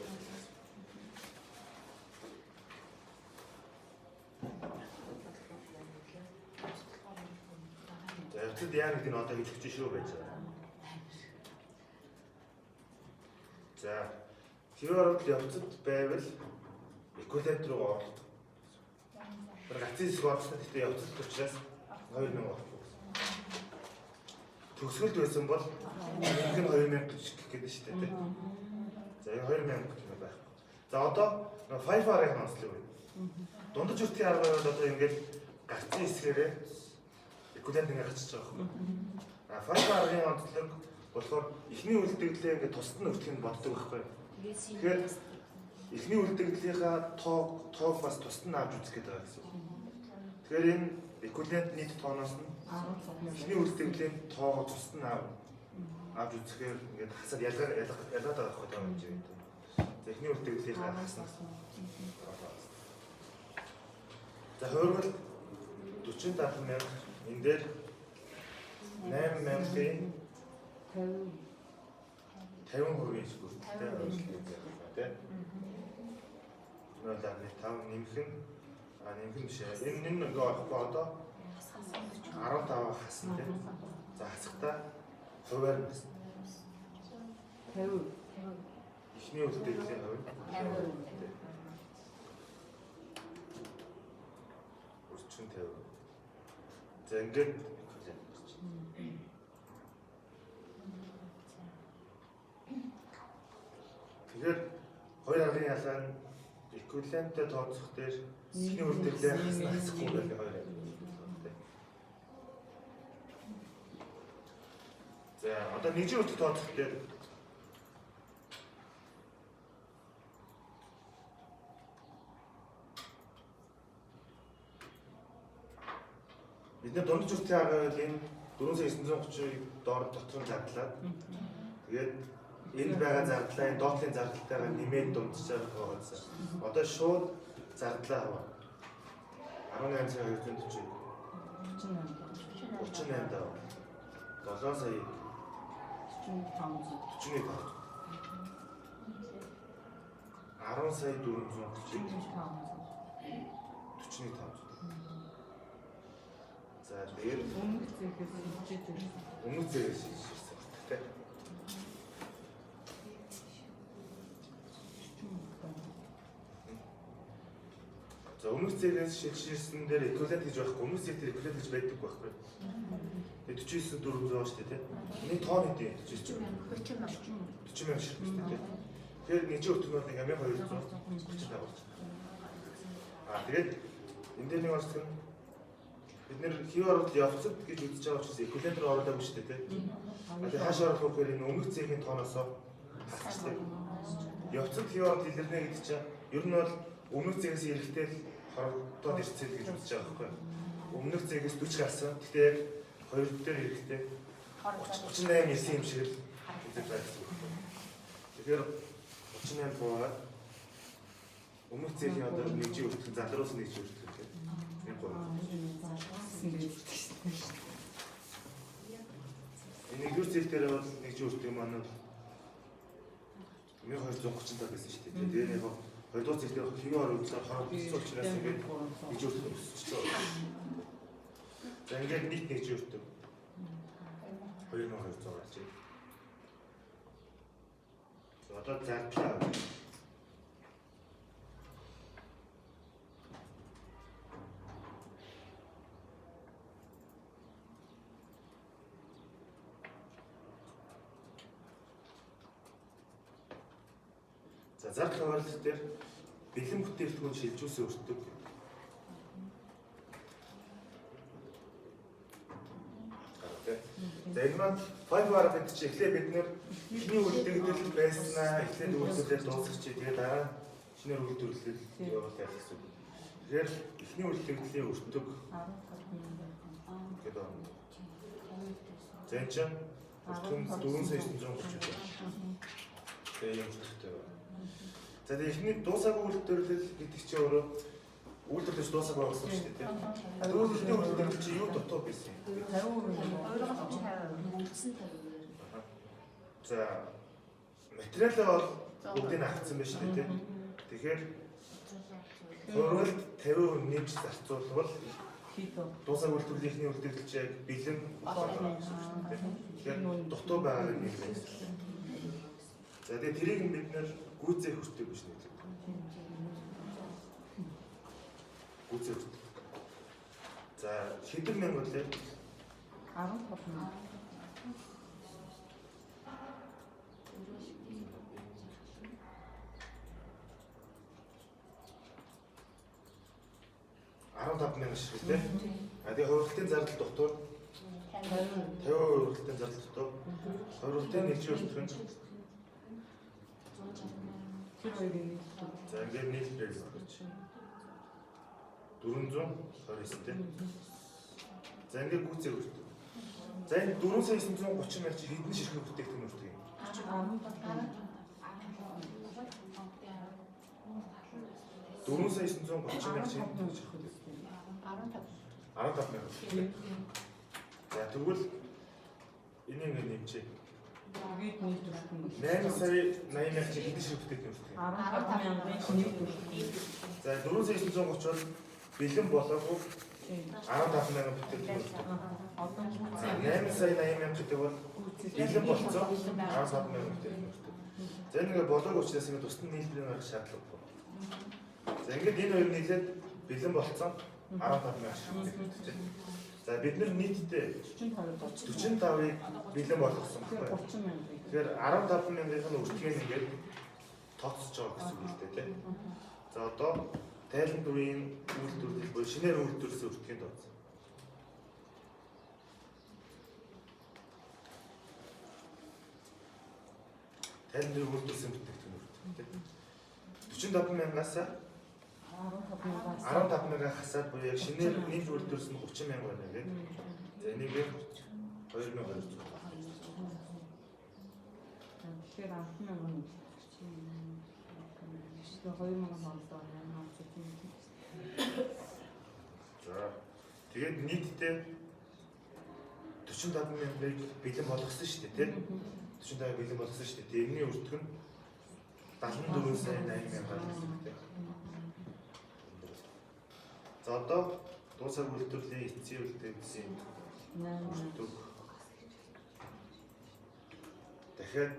За явцад яа гэдэг нь одоо хэлж шүү байж байгаа. За хэвээр бол явцад байвал эквивалент руу оруулах. Гацын хэсэг оруулах гэхдээ явцад учраас 2000 оруулах. Төгсгөлд байсан бол нэг нь 2000 гэж гэх гэдэг шүү дээ. За энэ 2000 гэх юм байх. За одоо FIFO-ыг онцлог байна. Дундаж үртгийн аргаар бол одоо ингээд гацын хэсгээрээ эквивалент ингээд гарчиж байгаа юм. FIFO-гийн онцлог болохоор эхний үлдэгдлээ ингээд тусад нь үртгэх нь боддог байхгүй. Тэгэхээр эхний үлдэгдлийнхаа тоог бас тусад нь авч үзэх гэдэг байгаа гэсэн. Тэгэхээр энэ эквивалент нийт тооноос нь эхний үлдэгдлийн тоогоо тусад нь авч үзэхээр ингээд хасаад ялгаад байгаа байхгүй тоо юм чинь. За эхний үлдэгдлийнхаа хасна. За хөргөл 45 мянга энэ дээр 8 мянган 50% шигүүртэй ойлгох тийм. Нөлөө нэг 5 нэмэх нь нэмэх нь бишээ. Энэ нэг байхгүй одоо 15 хасна тийм. За хасахтаа хуваар нь 50 ихний үлдэгдлийн хувь 50. Өрчин 50. За ингээд тэгэхээр хоёр аргын ялгаа нь эквиваленттэй тооцох дээр эхний үлдэгдлээ хасахгүй байх хоёр арга. За одоо нэгжийн үлдэгт тооцох дээр бид нар дундаж үртгийн аргыг 4930-ыг дотор нь зардлаад тэгээд энд байгаа зардлаа энэ доотлын зардалтайгаар нэмээд дундчаар хуваалцсан. Одоо шууд зардлаа аваа. 18,240 38 даа. 7 сая 41 тоо. 10 сая 441 тоо. За тэгээд өмнөх зэгээс шийдсэн тийм. За өмнөх зэгээс шилжүүлсэн дээр эквивалент гэж байхгүй, өмнөх зэг дээр эквивалент гэж байдаг байхгүй. Тэгээд 49,400 шүү дээ тийм. Эний тоо нэг дээ 49. 40 мянга шүү дээ. Тэгэхээр нэгжийн өртгөн бол 1230 байгуулж байна. Тэгээд энэ дээр нэг онцлог нь бид нэр хэв оруулалт явцад гэж үзэж байгаа учраас эквивалентээр оруулаагүй шүү дээ тийм. Тэгээ хаашаа оруулах вэ гэхээр энэ өмнөх цэгийн тооноосоо хасчихдаг. Явцад хэв оруулалт илэрнэ гэдэг чинь ер нь бол өмнөх цэгээс эрэхтэй хорогдоод ирцэл гэж үзэж байгаа байхгүй. Өмнөх цэгээс 40 гарсан. Гэхдээ яг хоёр дээр эрэхтэй 38 ирсэн юм шиг л үзэж байгаа гэсэн үг. Тэгэхээр 38 буугаад өмнөх цэгийн одоо нэгжийн өртгөн залруулсан нэгжийн өртгөн гэдэг. Энэ гурав. Энэ нэгдүгээр цэг дээр бол нэгжийн өртгөн маань 1235 гэсэн шүү дээ. Тэгээд яг хоёрдугаар цэг дээр хэвээр оруулаад хорогдсон учраас ингээд нэгжийн өртгөн өсчихсөн. За ингээд нийт нэгжийн өртгөн 2200 гарч байна. Одоо зардлаа. За зардал хуваарлт дээр бэлэн бүтээлтгүүн шилжүүлсэн өртөг. За энэ маань 5 гараа гэдэг чинь эхлээ бид нэр эхний үлдэгдэл байснаа эхлээд үйлдвэрлэл дуусгачих. Тэгээд дараа шинээр үйлдвэрлэл явуулах гэсэн үг. Тэгэхээр эхний үлдэгдлийн өртөг гэдэг байна. За энэ чинь 4,930 байна. Тэгээ юм хэрэгтэй байна. За тэгээд эхний дуусаагүй үйлдвэрлэл гэдэг чинь өөрөө үйлдвэрлэж дуусаагүй байсан шүү дээ тийм. Үйлдвэрлэлийн үйлдвэрлэл чинь юу дутуу байсан юм? 50%. За материалаа бол бүгдийг авцсан байна шүү дээ тийм. Тэгэхээр хөрвөлд 50% нэмж зарцуулбал дуусаагүй үйлдвэрлэлийн үйлдвэрлэл чинь яг бэлэн болно. Тэгэхээр дутуу байгаа юм байна. За тэгээд тэрийг бид нэр гүйцээх хүртдэг биш үү? Гүйцээх хүртдэг. За хэдэн мянга үлээ? 15 мянга. Шиг тийм. А тэгээ хөрөлтийн зардал дутуу 50% хөрөлтийн зардал дутуу. Хөрөлтийн нэгжийн өртгөн. За ингээд нийлбэр гэж 429 тийм. За ингээд гүйцээг өртөг. За энэ 4,930 мянга чи хэдэн ширхэг бүтээгдэхүүн өртөг юм? 4,930 мянга чи хэдэн ширхэг? 15 мянга. За тэгвэл энийг нэмчээ. 8 сая 80 мянга чи хэдэн ширхэг бүтээгдэхүүн өртөг юм? 15 мянган нийт. За 4,930 бол бэлэн болоогүй 15 мянга бүтээгдэхүүн өртөг. 8 сая 80 мянга гэдэг бол бэлэн болцоо 15 мянга бүтээгдэхүүн өртөг. За энэ болоогүй учраас ингэ тусдан нийлбэрийн гарах шаардлагагүй. За ингээд энэ хоёр нийлээд бэлэн болцоо 15 мянга ширхэг. За бид нар нийтдээ 45-ыг бэлэн болгосон байна. Тэгэхээр 15 мянган өртгийг ингээд тооцож байгаа гэсэн үг л дээ тийм. За одоо тайлан дүрийн үйлдвэрлэл буюу шинээр үйлдвэрлэсэн өртгийн тооцоо. Тайлан дүрийн үйлдвэрлэсэн бүтээгдэхүүн өртөг тийм. 45 мянгаас 15 мянга хасаад буюу яг шинээр нэмж үйлдвэрлэсэн 30 мянга байна гэдэг. За энийг 2200. Тэгэхээр 10 мянган нэг. 2 мянган болдоо байна. За тэгээд нийтдээ 45 мянгаыг бэлэн болгосон шүү дээ тийм. 45 бэлэн болгосон шүү дээ. Тэрний өртөг нь 74 сая 80 мянга гэсэн үг тийм. За одоо дуусаагүй үйлдвэрлэлийн эцсийн үйлдвэрлэлийн өртөг дахиад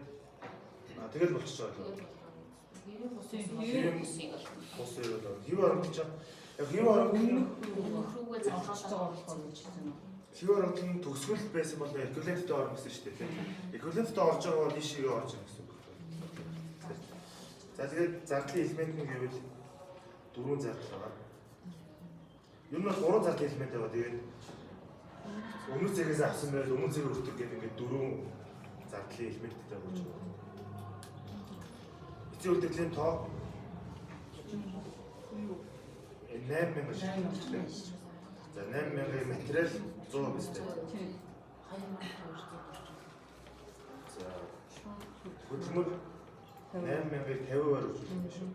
тэгэл болчихж байгаа. Бус юм бол хэв оруулж яг хэв оруулах хэв оруулах төгсгөл байсан бол эквиваленттэй орно гэсэн шүү дээ. Эквиваленттэй орж байгаа бол ийшээ орж байгаа гэсэн үг. За тэгээд зардлын элемент нь гэвэл 4 зардал байгаа. Юу нь 3 зар хэлмэт байгаа. Тэгээд өмнө зэгээс авсан байл өмнө зэг өртөг гэдэг ингээд 4 зардлын хэлмэттэй байгаа гэж байна. Эцсийн үлдэгдлийн тоо 8,000 шилжлээ. За 8,000 материал 100 бистэй. За хөдөлмөр 8,000-ыг 50-аар үржүүлэх юм шүү.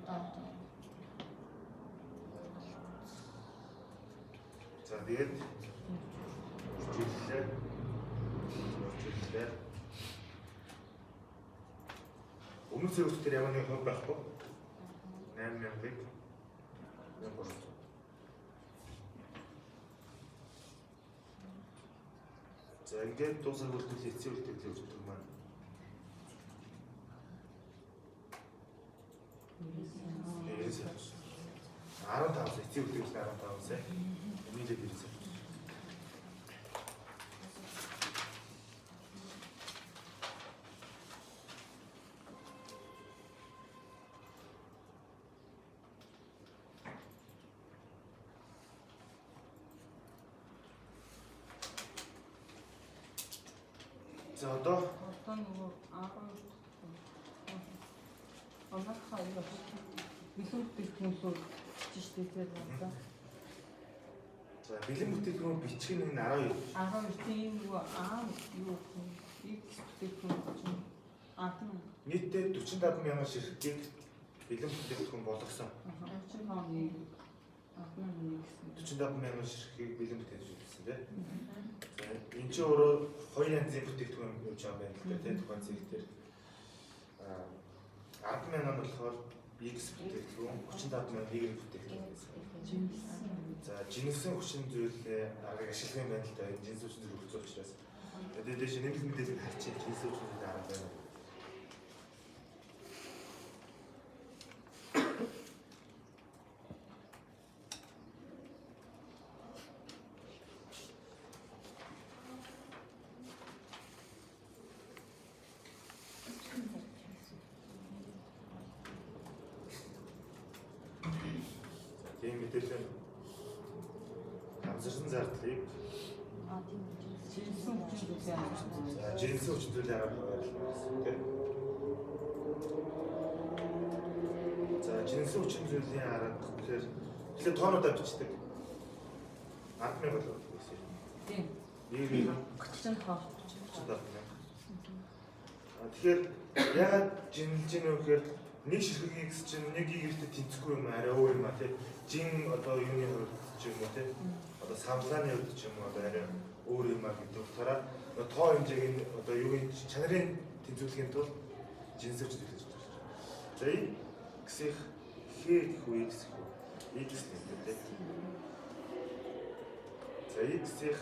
За тэгээд үржүүллээ. Өмнө зэрэг дээр ямар нэг хөв байхгүй. 8,000-ыг 1,300. За ингээд дуусах үйлдэл эцсийн үйлдэл өртөг маань. Yes. 15 эцсийн үйлдэл 15 сая. Нийлээд ирсэн. За одоо нөгөө 12 онохоо юу бэлэн бүтээгдэхүүнлүүд бичиж дээр байна. за бэлэн бүтээгдэхүүн бичих нь 12. 12 тийм нөгөө юу X бүтээгдэхүүн чинь нийтдээ 45,000 ширхгийг бэлэн бүтээгдэхүүн болгосон. 45,000 ширхгийг бэлэн бүтээгдэхүүн гэсэн тийм. За энэ ч өөрөө хоёр янзын бүтээгдэхүүн явж байгаа байна л да тийм тухайн зэрэг дээр 10,000 нь болохоор X бүтээгдэхүүн 35,000 нэг бүтээгдэхүүн гэсэн. За жинсэн хүчин зүйлээ аргыг ашиглах юм байна л да. Энэ жинсэн хүчин зүйл өгсөн учраас. Тэгээд дэше нэмэлт мэдээлэл харчих жинсэн хүчин зүйлээ арга байна. Тийм мэдээлэл хамсарсан зардлыг жинсэн хүчин зүйлээ арга хуваарлаа тийм. За жинсэн хүчин зүйлийн арга гэхээр эхлээд тоонуудаа бичдэг. 10,000 болов гэсэн. тийм. Нэг Гүтсэн хоо. Тэгэхээр яагаад жинлж ийнө гэхээр нэг ширхэг X чинь нэг Y-тэй тэнцэхгүй юм арай өөр юм а тий. Жин одоо юуны хувьд ч юм уу тий. Одоо самлааны хувьд ч юм уу одоо арай өөр юм а гэдэг утгаараа тоо хэмжээг нь одоо юугийн чанарын тэнцвэрлэхийн тулд жинсэрч төлөж байна. За X-ийн X гэх үү X гэх үү X гэдэг тий. За X-ийн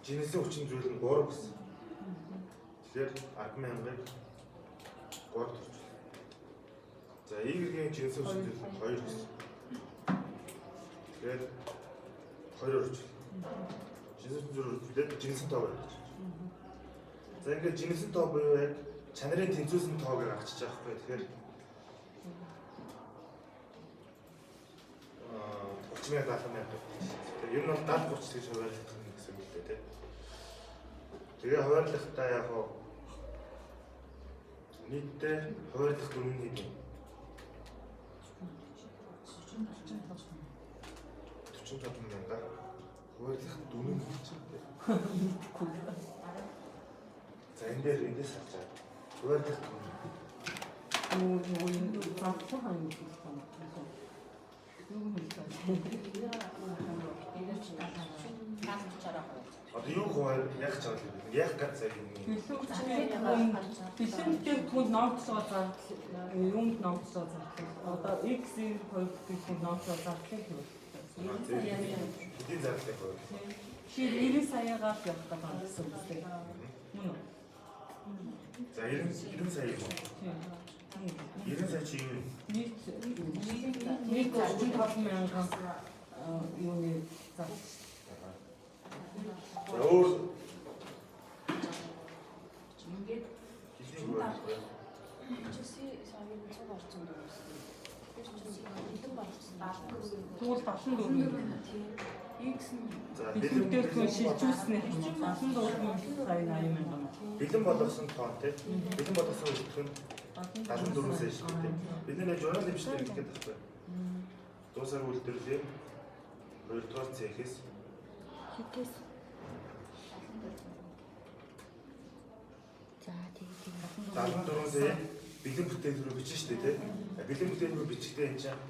жинсэн хүчин зүйл нь 3 гэсэн. Тэгэхээр 10,000-ыг 3 төрж. За Y-ийн жинсэн хүчин зүйл нь 2 гэсэн. Тэгэхээр 2 орж. Жинсэн хүчин зүйл үржүүлээд жинсэн тоо байна. За ингээд жинсэн тоо буюу яг чанарын тэнцвэрсэн тоог гаргачих байгаа байхгүй. Тэгэхээр 30,000 70,000. Тэр ер нь 70-30 гэж хуваарлах юм гэсэн үг л дээ тий. Тэгээ хуваарлахдаа яг нийтдээ хуваарлах дүрмний хэдэн 45,000 хуваарлах дүрмний хэдэн. За энэ дээр эндээс харж байгаа. Хуваарлах дүрм. Одоо юу хуваар яг ч байгаа юм. Яг ганц цаг юм. Бэлэнтэй түнд номцлоо зарлал юмд номцлоо зарлал одоо X-ийн хувьд түнд номцлоо зарлал юм. Хэдийн зарлалтай хуваар. Шир 90 саягаар явах гэдэг гэсэн үг тийм. Мөн үү? За 90 сая юм. 90 сая чи юу? Нийт 35,000 юуны зарлал. За өөр Ингээд хэдийн хуваар. чиси саяны цог орсон дөө. За бэлэн бүтээгдэхүүн шилжүүлснээр 74 сая 80 мянган. бэлэн болгосон тоон тий. Бэлэн болгосон үлдэх нь 74 сая шүү дээ. Бид нэ журнал хэмжтэй гэдэг байхгүй. Дуусар үйлдвэрлэлийн 2 дугаар цехээс За тэгээд 74 сая бэлэн бүтээгдэхүүн бичсэн шүү дээ тий. Бэлэн бүтээгдэхүүн бичгтээ энэ чинь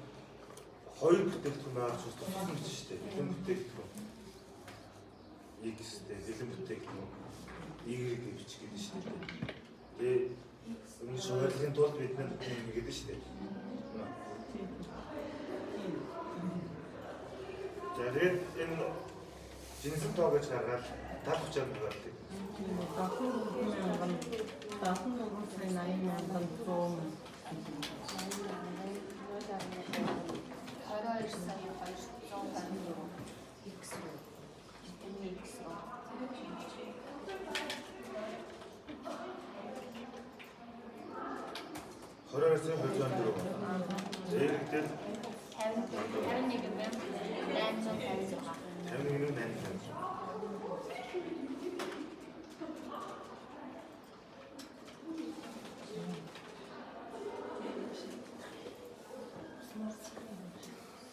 хоёр бүтээгдэхүүн байгаа шүү дээ. Тусгай бичсэн шүү дээ. Бэлэн бүтээгдэхүүн X дээ бэлэн бүтээгдэхүүн Y гэж бичих гэдэг шүү дээ. Тэгээ энэ шуурлагын тулд бид нэг гэдэг шүү дээ. За тэгээд энэ жинсэн тоо гэж гаргаад тал хүчээр гаргадаг. 74 сая 80 мянган 100. 22 сая 254 X руу. Бидний X руу. 22 сая 254. Зэрэгтэл 51,856. 51,856.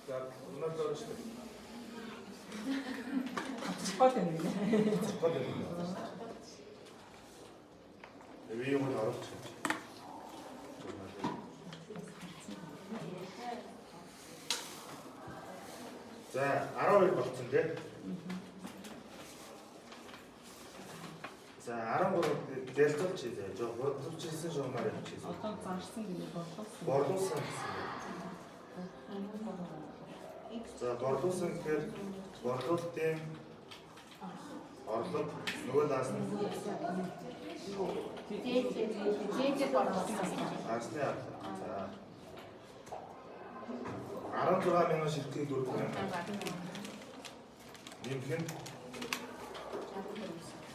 За, өнөөдөр шүү дээ. Ачаахгүй юм нэ. Цэцгэл юм. Би юм оруулж байна. За 12 болцсон тийм. За 13 дэлцүүлж хийлээ. Жоо бодлуулчихсан шуумаар хийчихсэн. Одоо зарсан гэдэг бодлоосон. Борлуулсан гэсэн. За борлуулсан гэхээр борлуулалтын орлого нөгөө даас нь Дээд борлуулсан. арсны арга. За 16 мянган ширхгийг 4 мянга. Нэмэх нь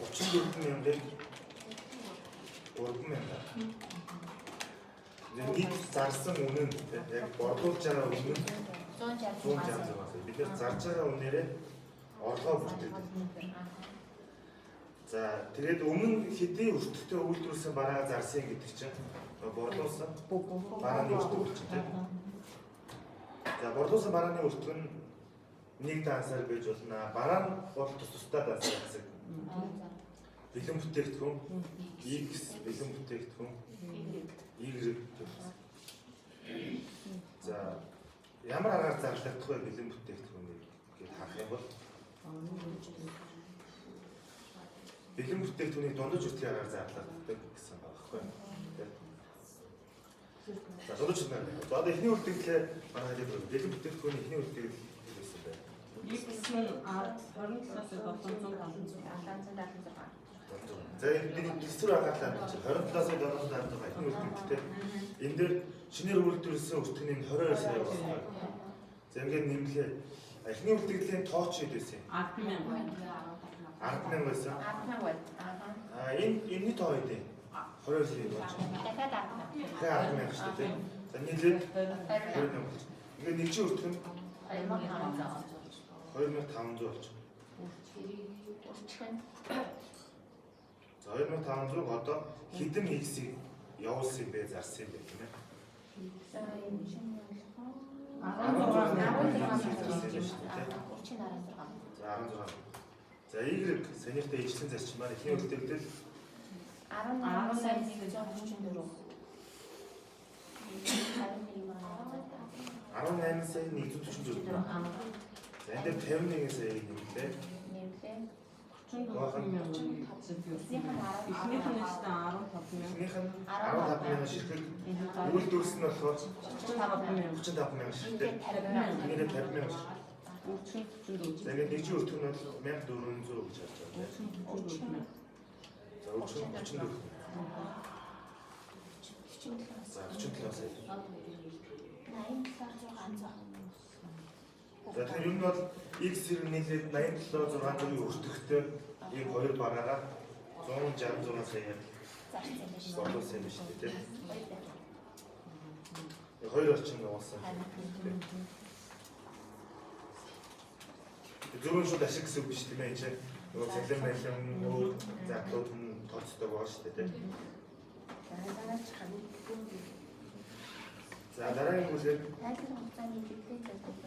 34 мянгыг 3 мянга. Нийт зарсан үнэ нь яг борлуулж байгаа үнэ нь 160 байна. Бид нар зарж байгаа үнээрээ орлогоо бүртгэдэг. За тэгээд өмнө хэдийн өртөгтэй үйлдвэрлэсэн бараа зарсан гэдэг чинь борлуулсан барааны өртөг чинь. За борлуулсан барааны өртөг нь нэг дансаар байж болно. Бараа нь бол тусдаа дансаар гэсэн. Бэлэн бүтээгдэхүүн X бэлэн бүтээгдэхүүн Y гэх. За ямар аргаар зарлагдах вэ бэлэн бүтээгдэхүүн гэж харах юм бол бэлэн бүтээгдэхүүнийг дундаж үртгийн аргаар зарлагддаг гэсэн байна байхгүй юу? За дундаж үртгийн. За одоо эхний үртгэлээ манай хэлээд байна. Бэлэн бүтээгдэхүүний эхний үртгэл гэсэн байна. X нь 27-аас 776. За энэ төсвөр анхаарлаа авчих. 27-аас 776 эхний үртгэлтэй. Энэ дээр шинээр үйлдвэрлэсэн өртгөний 22 сая байна. За ингээд нэмлээ. Эхний үртгэлийн тооч хэд байсан юм? 10 мянга. 10 мянга байсан. 10 мянга байна. Энэ тоо хэд вэ? 22 сая болж байна. Дахиад 10 мянга. Тэгэхээр 10 мянга шүү дээ. За нийлээд 20 мянга. Ингээд нэг чинь өртгөн 2500. 2500 болж байна. Үрчхэн За 2500 одоо хэдэн X-ийг явуулсан бэ, зарсан бэ тийм ээ? за энэ чинь 16 мянга. 16 За 16. За Y санийхтай ижлэн зарчим маань эхний үлдэгдэл 18 сая 134. 18 сая 144 байна. За энэ дээр 51 сая нэмлээ. Нэмлээ. 34 мянга. Эхнийх нь ч 15 мянга. Эхнийх нь 15 мянган ширхэг үйлдвэрлэсэн нь болохоор 35 мянган ширхэг. Энийг 50 мянган ширхэг. Үрчэн 44. За ингээд нэг чинь өртгөн нь 1400 гэж харж байна. За өртгөн 44. За 47 сая. 87,600. За тэгэхээр ер нь бол X зэрэг нийлээд 87,600-ийн өртөгтэй ийм хоёр бараагаа 166 сая борлуулсан юм шүү дээ. Хоёр орчим явуулсан. Зөвхөн шууд ашиг гэсэн үг биш тийм ээ энэ. Нөгөө цалин байлан өөр задлууд нь тооцдог байгаа шүү дээ тийм. За дараагийн бүлгээр Найзын хугацааны дэлгэлийн зардлыг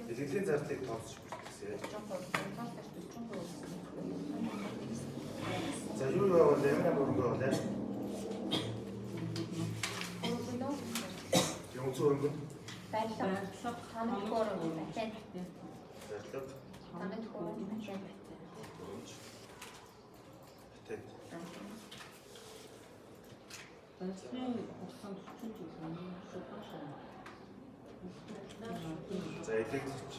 дэлгэлийн зардлыг тооцож бүртгэсэн. За юу яваа вэ? Ямар хөрөнгө болоо? Yung хөрөнгө Баярлалаа. Таныг хөрөнгө байтал. зардлага Таныг хөрөнгө байтал. тэт. Ажлын хугацаанд 40 жил шугаш. За электрич.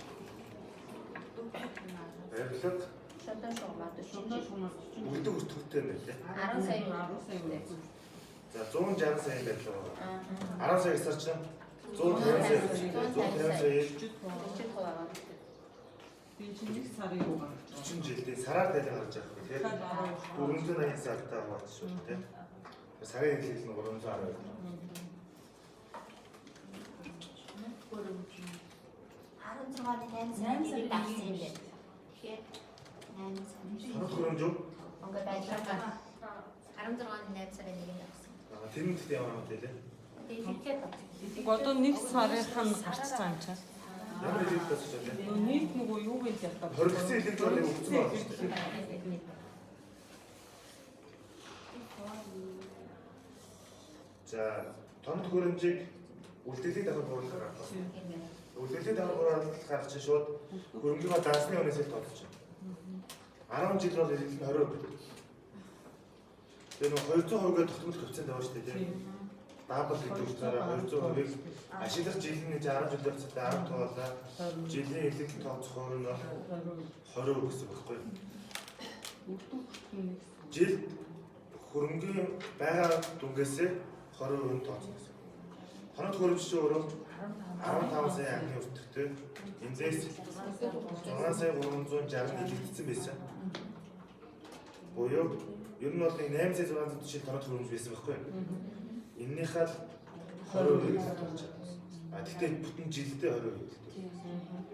Баярлалаа. Шодан шугамд Шугаш хүмүүс Үлдэг өртөгтэй байна тийм. 10 сая. 10 сая үнэ. За 160 сая байлаа. Аа. 10 сая сар чинь 150 сая. 150 сая. Би чинь нэг сарын руу гарч 40 жилдээ сараар тайлан гарч байгаа юм тийм. 480 сартаа хаваач шүү тийм. Сарын хэлэл нь 310. 16-ны 8 сая багсан юм байна. Тэгэхээр 8 сая. Санаа хөрөнгө юу? Ингээд байлаа. 16-ны 8 сарын 1-нд авсан. Тэрэнд ямар юм бэ? Тэгээд хэлээд Уг одоо нэг сарынхан гарцсан юм чаа. Ямар хэлээд тасч байна? Нийт нөгөө юу гэж ялтаа. Хоригдсан электролыг өгсөн байна шүү дээ. За тоног хөрөнжийг үлдээлийг дахин бууруулах гаргах. Үлдээлийг дахин бууруулах гарч шууд хөрөнгөний даасны өнөөс л тодорч байна. 10 жил бол электрик 20%. Тэгээ нөгөө 200% тогтмол коэффициент авах шүү дээ тийм. Дабл гэдэг утгаараа 200%-ийг ашиглах жилийн 10 жил явцдаа 10 тоолоо жилийн электрик тооцох хувь нь 20% гэсэн үг байхгүй юу? Жил хөрөнгөний байгаа дүнгээсээ 20% нь тооцно гэсэн. Хоног хөрөмж чинь өөрөө 15 сая анхны өртөгтэй эндээс 6 сая 360 хилэгдсэн байсан. Буюу ер нь бол 8 сая 600 жишээ тоног хөрөмж байсан байхгүй юу? Эннийхээ 20% л болж байна. Гэхдээ бүтэн жилдээ 20%.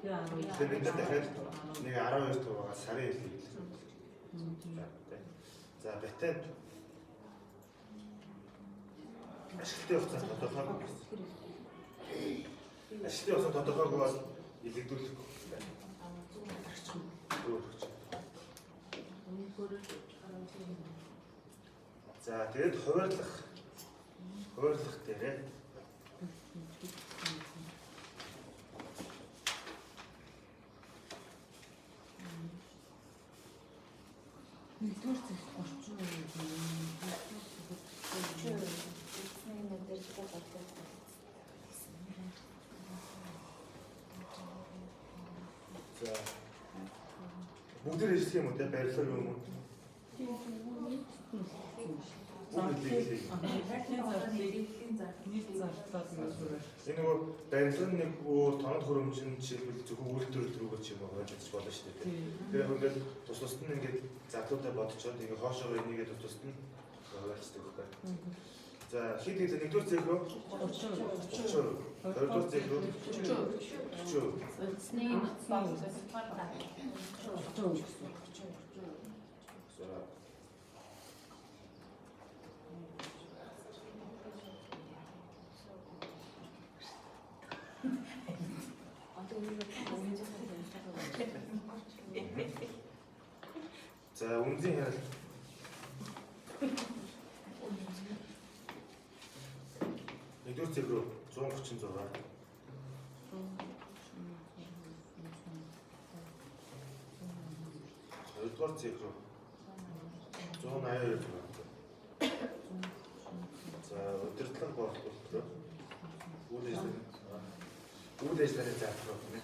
Тэгэхээр бид дахиад нэг 12 туугаа сарын хэлээ. За бэтэн ашигтай явцсан тодорхойгүй гэсэн. Ашигтай явцсан тодорхойгүй бол илэгдүүлэх байна. За тэгээд хуваарлах дээрээ Нэгдүгээр зэрэг 30%. за бүгдээр ажиллах юм уу те барилга юм уу? Энэ нөгөө барилга нэг өөр тоног хөрөмжийн жишээлбэл зөвхөн үйлдвэрлэл рүүгээ ч юм уу хойж ажиллаж болно шүү дээ. Тэгээ хөнгөл тус тусд нь ингээд задлуудаа бодцоод ингээ хоошоо энийгээ тус тусд нь хуваалцдаг байхгүй. За хэд гэдэг нэгдүгээр зэрэг рүү 30%. Хоёрдугаар зэрэг рүү 40%. Үлдсний багс За үнзийн хэрэг нэгдүгээр зэрэг рүү 136. Хоёрдугаар зэрэг рүү 182. За удирдлага боловсрол үйл ажиллагааны заалбар байна.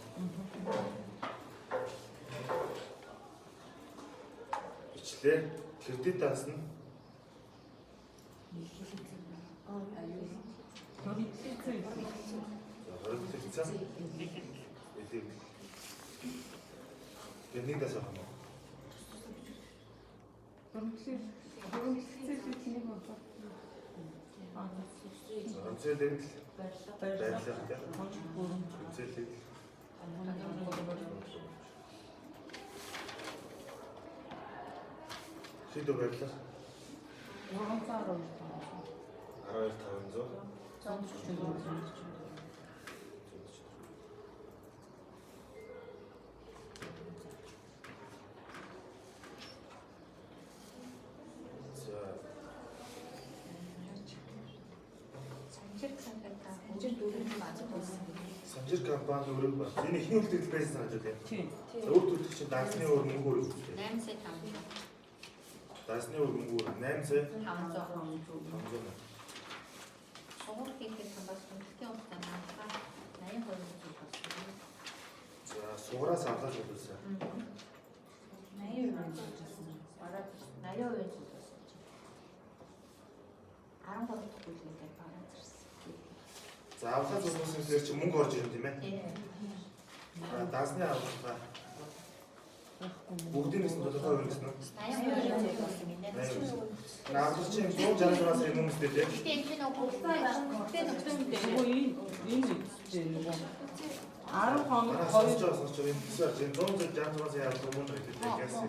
Бичлээ кредитаас нь хоригдсон. Энийг дасах юм. Онцлог барилга үзэлэг хэд үг байлаа? 312. 12500. Санжир компани өөрөө байна. Энэ ихний үлдэгдэл байсан санаж байна. Тийм. Өөр төлөв чинь дасны өөр мөнгө өөр үүсдэг. 8 сая 500. Дасны өөр мөнгө өөр 8 сая 500. 500. Шугуур хийхэд хамбаас хүндэтгэн хугацаа магадлал 80% зөвлөсөн. За сугараас авлаа төлөөсөө. 80% зөвлөсөн. Бараг 80% зөвлөсөн. 13 дахь бүлгээрээ бараг зэрсэн. За авлаа төлөөсөн гэхээр чи мөнгө орж ирэн тийм ээ. Дасны авлаа бүгдээс нь тодорхой хөрөнгөсөн нь 80% зөвлөсөн гинэ. наадах чинь 166-аас юм хүмүүстэй тийм. Гэтэ энэ нэг хугацаа нөхцөл Нөгөө энэ үстэй нөгөө 10 хоног Манай 2 сонсож энэ хэсэг энэ 166-аас яагаад өмнө гэдэг гэсэн.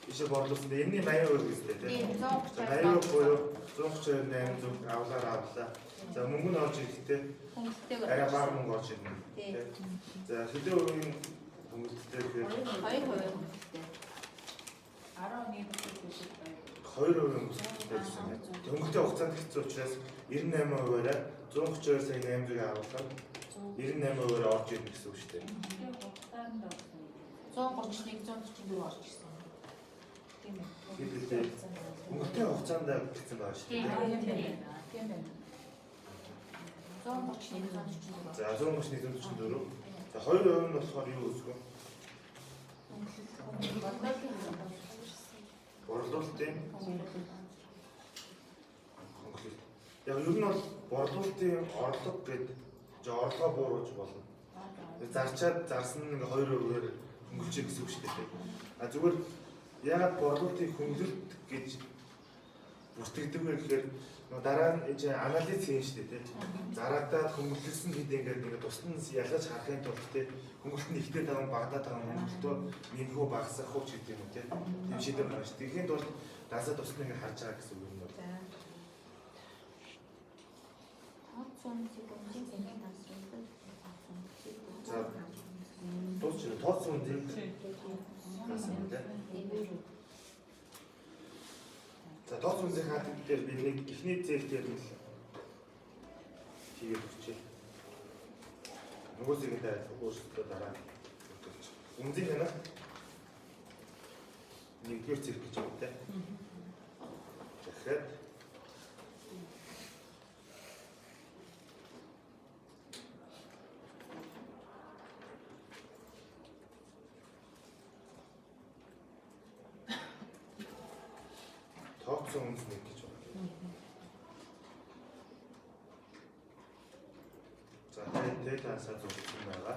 Ишээ борлуулсан. Энэний 80% үстэй тийм. 80% буюу 132 800 авлаар авлаа. За мөнгө нь орж ирэхдээ хүндэтгэг арай бага мөнгө орж ирнэ. Тийм. За хэдэн үеийн хөнгөлөлттэй гэхээр 2% хүндэтгэг. 2% хөнгөлөлттэй гэсэн юм. Хөнгөлөлтийн хугацаанд хэцүү учраас 98%-аараа 132 сая 800-ыг авлаа. 98%-аар орж ирнэ гэсэн үг шүү дээ. 131 144 орж ирсэн. Тийм ээ. Хэдүүлээ хөнгөлөлтийн хугацаанд гэсэн байгаа шүү Тийм дээ. тийм байна. 131 144. За 131 144. За 2% нь болохоор юу үүсэх вэ? Борлуулалтын хөнгөлөлт. Яг ер нь бол борлуулалтын орлого гэдэг орлогоо бууруулж болно. Зарчаад зарсан нь 2%-ээр хөнгөлж гэсэн үг шүү дээ. А зүгээр ягаад борлуулалтын хөнгөлөлт гэж бүртгэдэг вэ гэхээр дараа нь анализ хийн шүү дээ. Зараадаа хөнгөлөлсөн гэдэг ингээд тусдан ялгаж харахын тулд хөнгөлөлт нь ихтэй таван багадаа таван хөнгөлөлтөө нэмэхүү багасгах уу гэдэг юм тийм. Тэм шийдвэр гарна шүү. Тэгэхэд бол дасаа тусдан ингээд харж байгаа гэсэн үг юм бол. За тооцоо тооцоо үнэлт гэсэн үг тийм. За тооцоо үнэлэх хаад дээр би нэг ихний зээл дээр нь хийгээд өгчээ. Нөгөө зэгэндээ өөрсдөө дараа өгч. Үнэлэх ханаа нэгдүгээр зэрэг гэж байна те. Дахиад тооцоо үнэлэх гэж байна. За датасаа зөвшөөрсөн байгаа.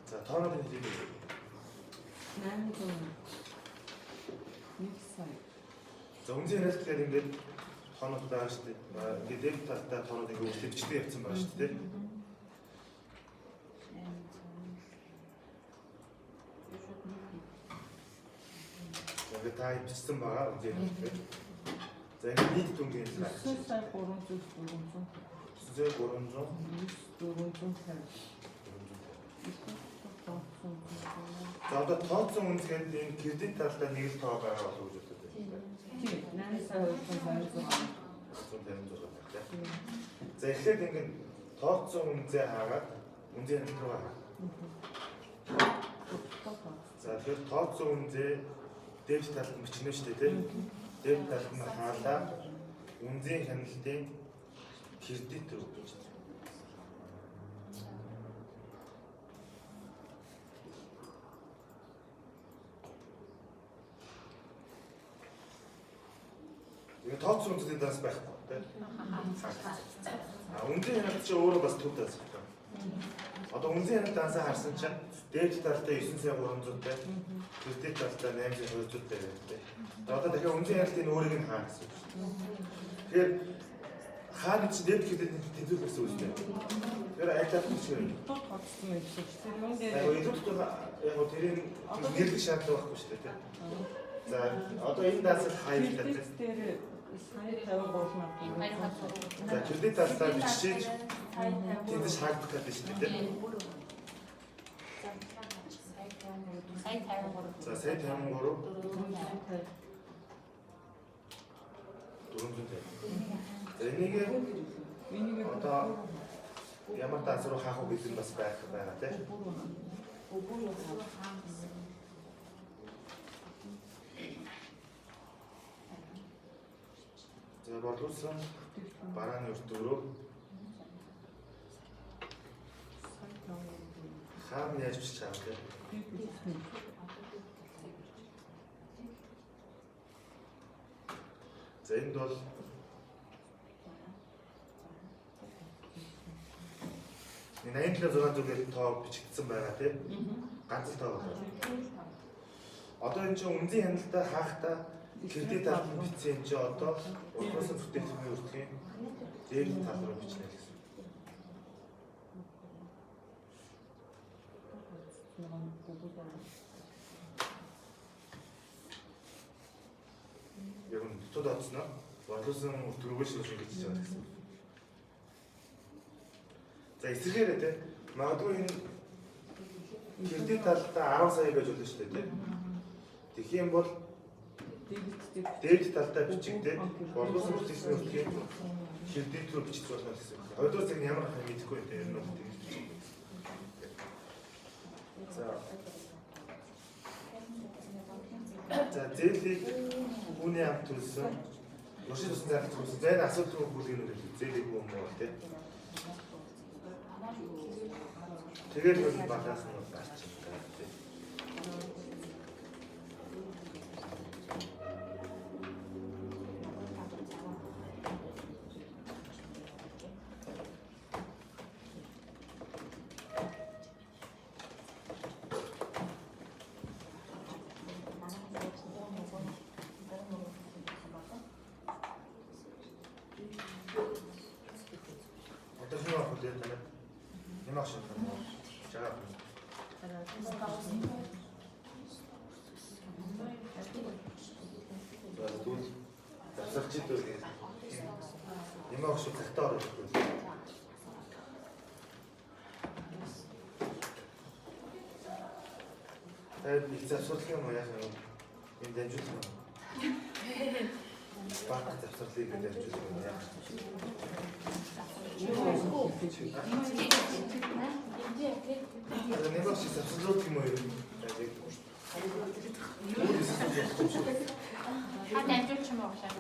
За тооноор хэлээ. 800 1 сая. За үнэн яриад тэгэхээр ингээд тоонууд байгаа шүү дээ. Ингээд дэв талтай тоонууд ингээд өөрчлөгчтэй явцсан байгаа шүү дээ. Тэгээд та бичсэн байгаа үнэн яриад. За ингээд нийт дүнгийн зэрэг. 9 сая 300 За одоо тооцсон үнэлгээнд энэ кредит талдаа нэг л тоо байгаа болов уу гэж боддог. Тийм 8 сая 256. За эхлээд ингээд тооцсон үнэлгээ хаагаад үнэлгээ рүү хаа. За тэгэхээр тооцсон үнэлгээ дебет талд нь бичнэ шүү дээ тийм. Дебет талд нь хаалаа үнэлгээ хяналтын кредит рүү гэж. Тэгээ тооцсон үнэлгээдээс байхгүй тийм. А үнэлгээ хяналт чи өөрөө бас төв даасан. Одоо үнэн хяналт ансаа харсан чинь дээд талдаа 9,300-тай, дээд талдаа 8,200-тай байдаг. Одоо дахиад үнэн хяналтын өөрийг нь хаа гэсэн үг шүү дээ. Тэгэхээр хаана ч дээд хэдэд тэнцвэр гэсэн үг шүү дээ. Тэгэхээр айлтгах нь чинь Тот хоцсон байх шиг. Тэр юм дээр илүү дотор яг гоо тэрийн нэрлэх шаардлага байхгүй шүү дээ. За одоо энэ даасал хаягддаг. дээр сая 53 мянга. За кредит талдаа бичиж тэнд шаардах гэдэг шүү дээ. За сая 53 400. За энийг одоо ямар даас руу хаах уу гэдэг нь бас байх байгаа тийм. За бодлуулсан барааны өртөөрөө хаан яаж бичиж байгаа вэ? За энд бол энэ 87,600 тоо бичигдсэн байгаа тийм. Ганц л тоо байна. Одоо энэ чинь үнэн хяналтаа хаахтаа кредит авах бичсэн энэ чинь одоо урдсан бүтээгдэхүүний өртгийн дээд тал руу бичнэ гэсэн. Яг нь дотоод оцсноо бодлуулсан өртгөргөө шиг бичиж байгаа гэсэн. За эсрэгээр тийм магадгүй энэ кредит талдаа 10 сая гэж болно шүү дээ тийм. Тэгэх юм бол дээд талдаа бичигдээд бодлуулсан бүтээгдэхүүний өртгийн кредит руу бичиж болно гэсэн. Хоёрдугаар цаг ямар хаа мэдэхгүй тийм энэ бол тэгж бичиж. За зээлийг үүний амт төлсөн уршил тусан зайлт төлсөн зээл асуудал бүлгийн үйл зээлийг юм уу тийм. Тэгээд бол багаас нь гарч байгаа тийм. Одоо юу авах вэ тийм. Ямар шиг юм бэ? Чагаа. За тэгвэл завсарч идэл гэж. Ямар шиг цагтаа орох вэ? Тэгээд их завсарлах юм яах юм? Энд дамжуулах юм. Баг завсарлыг дамжуулах юм яах? Нэг шиг завсарлах юм уу? Хад амжуулч юм уу?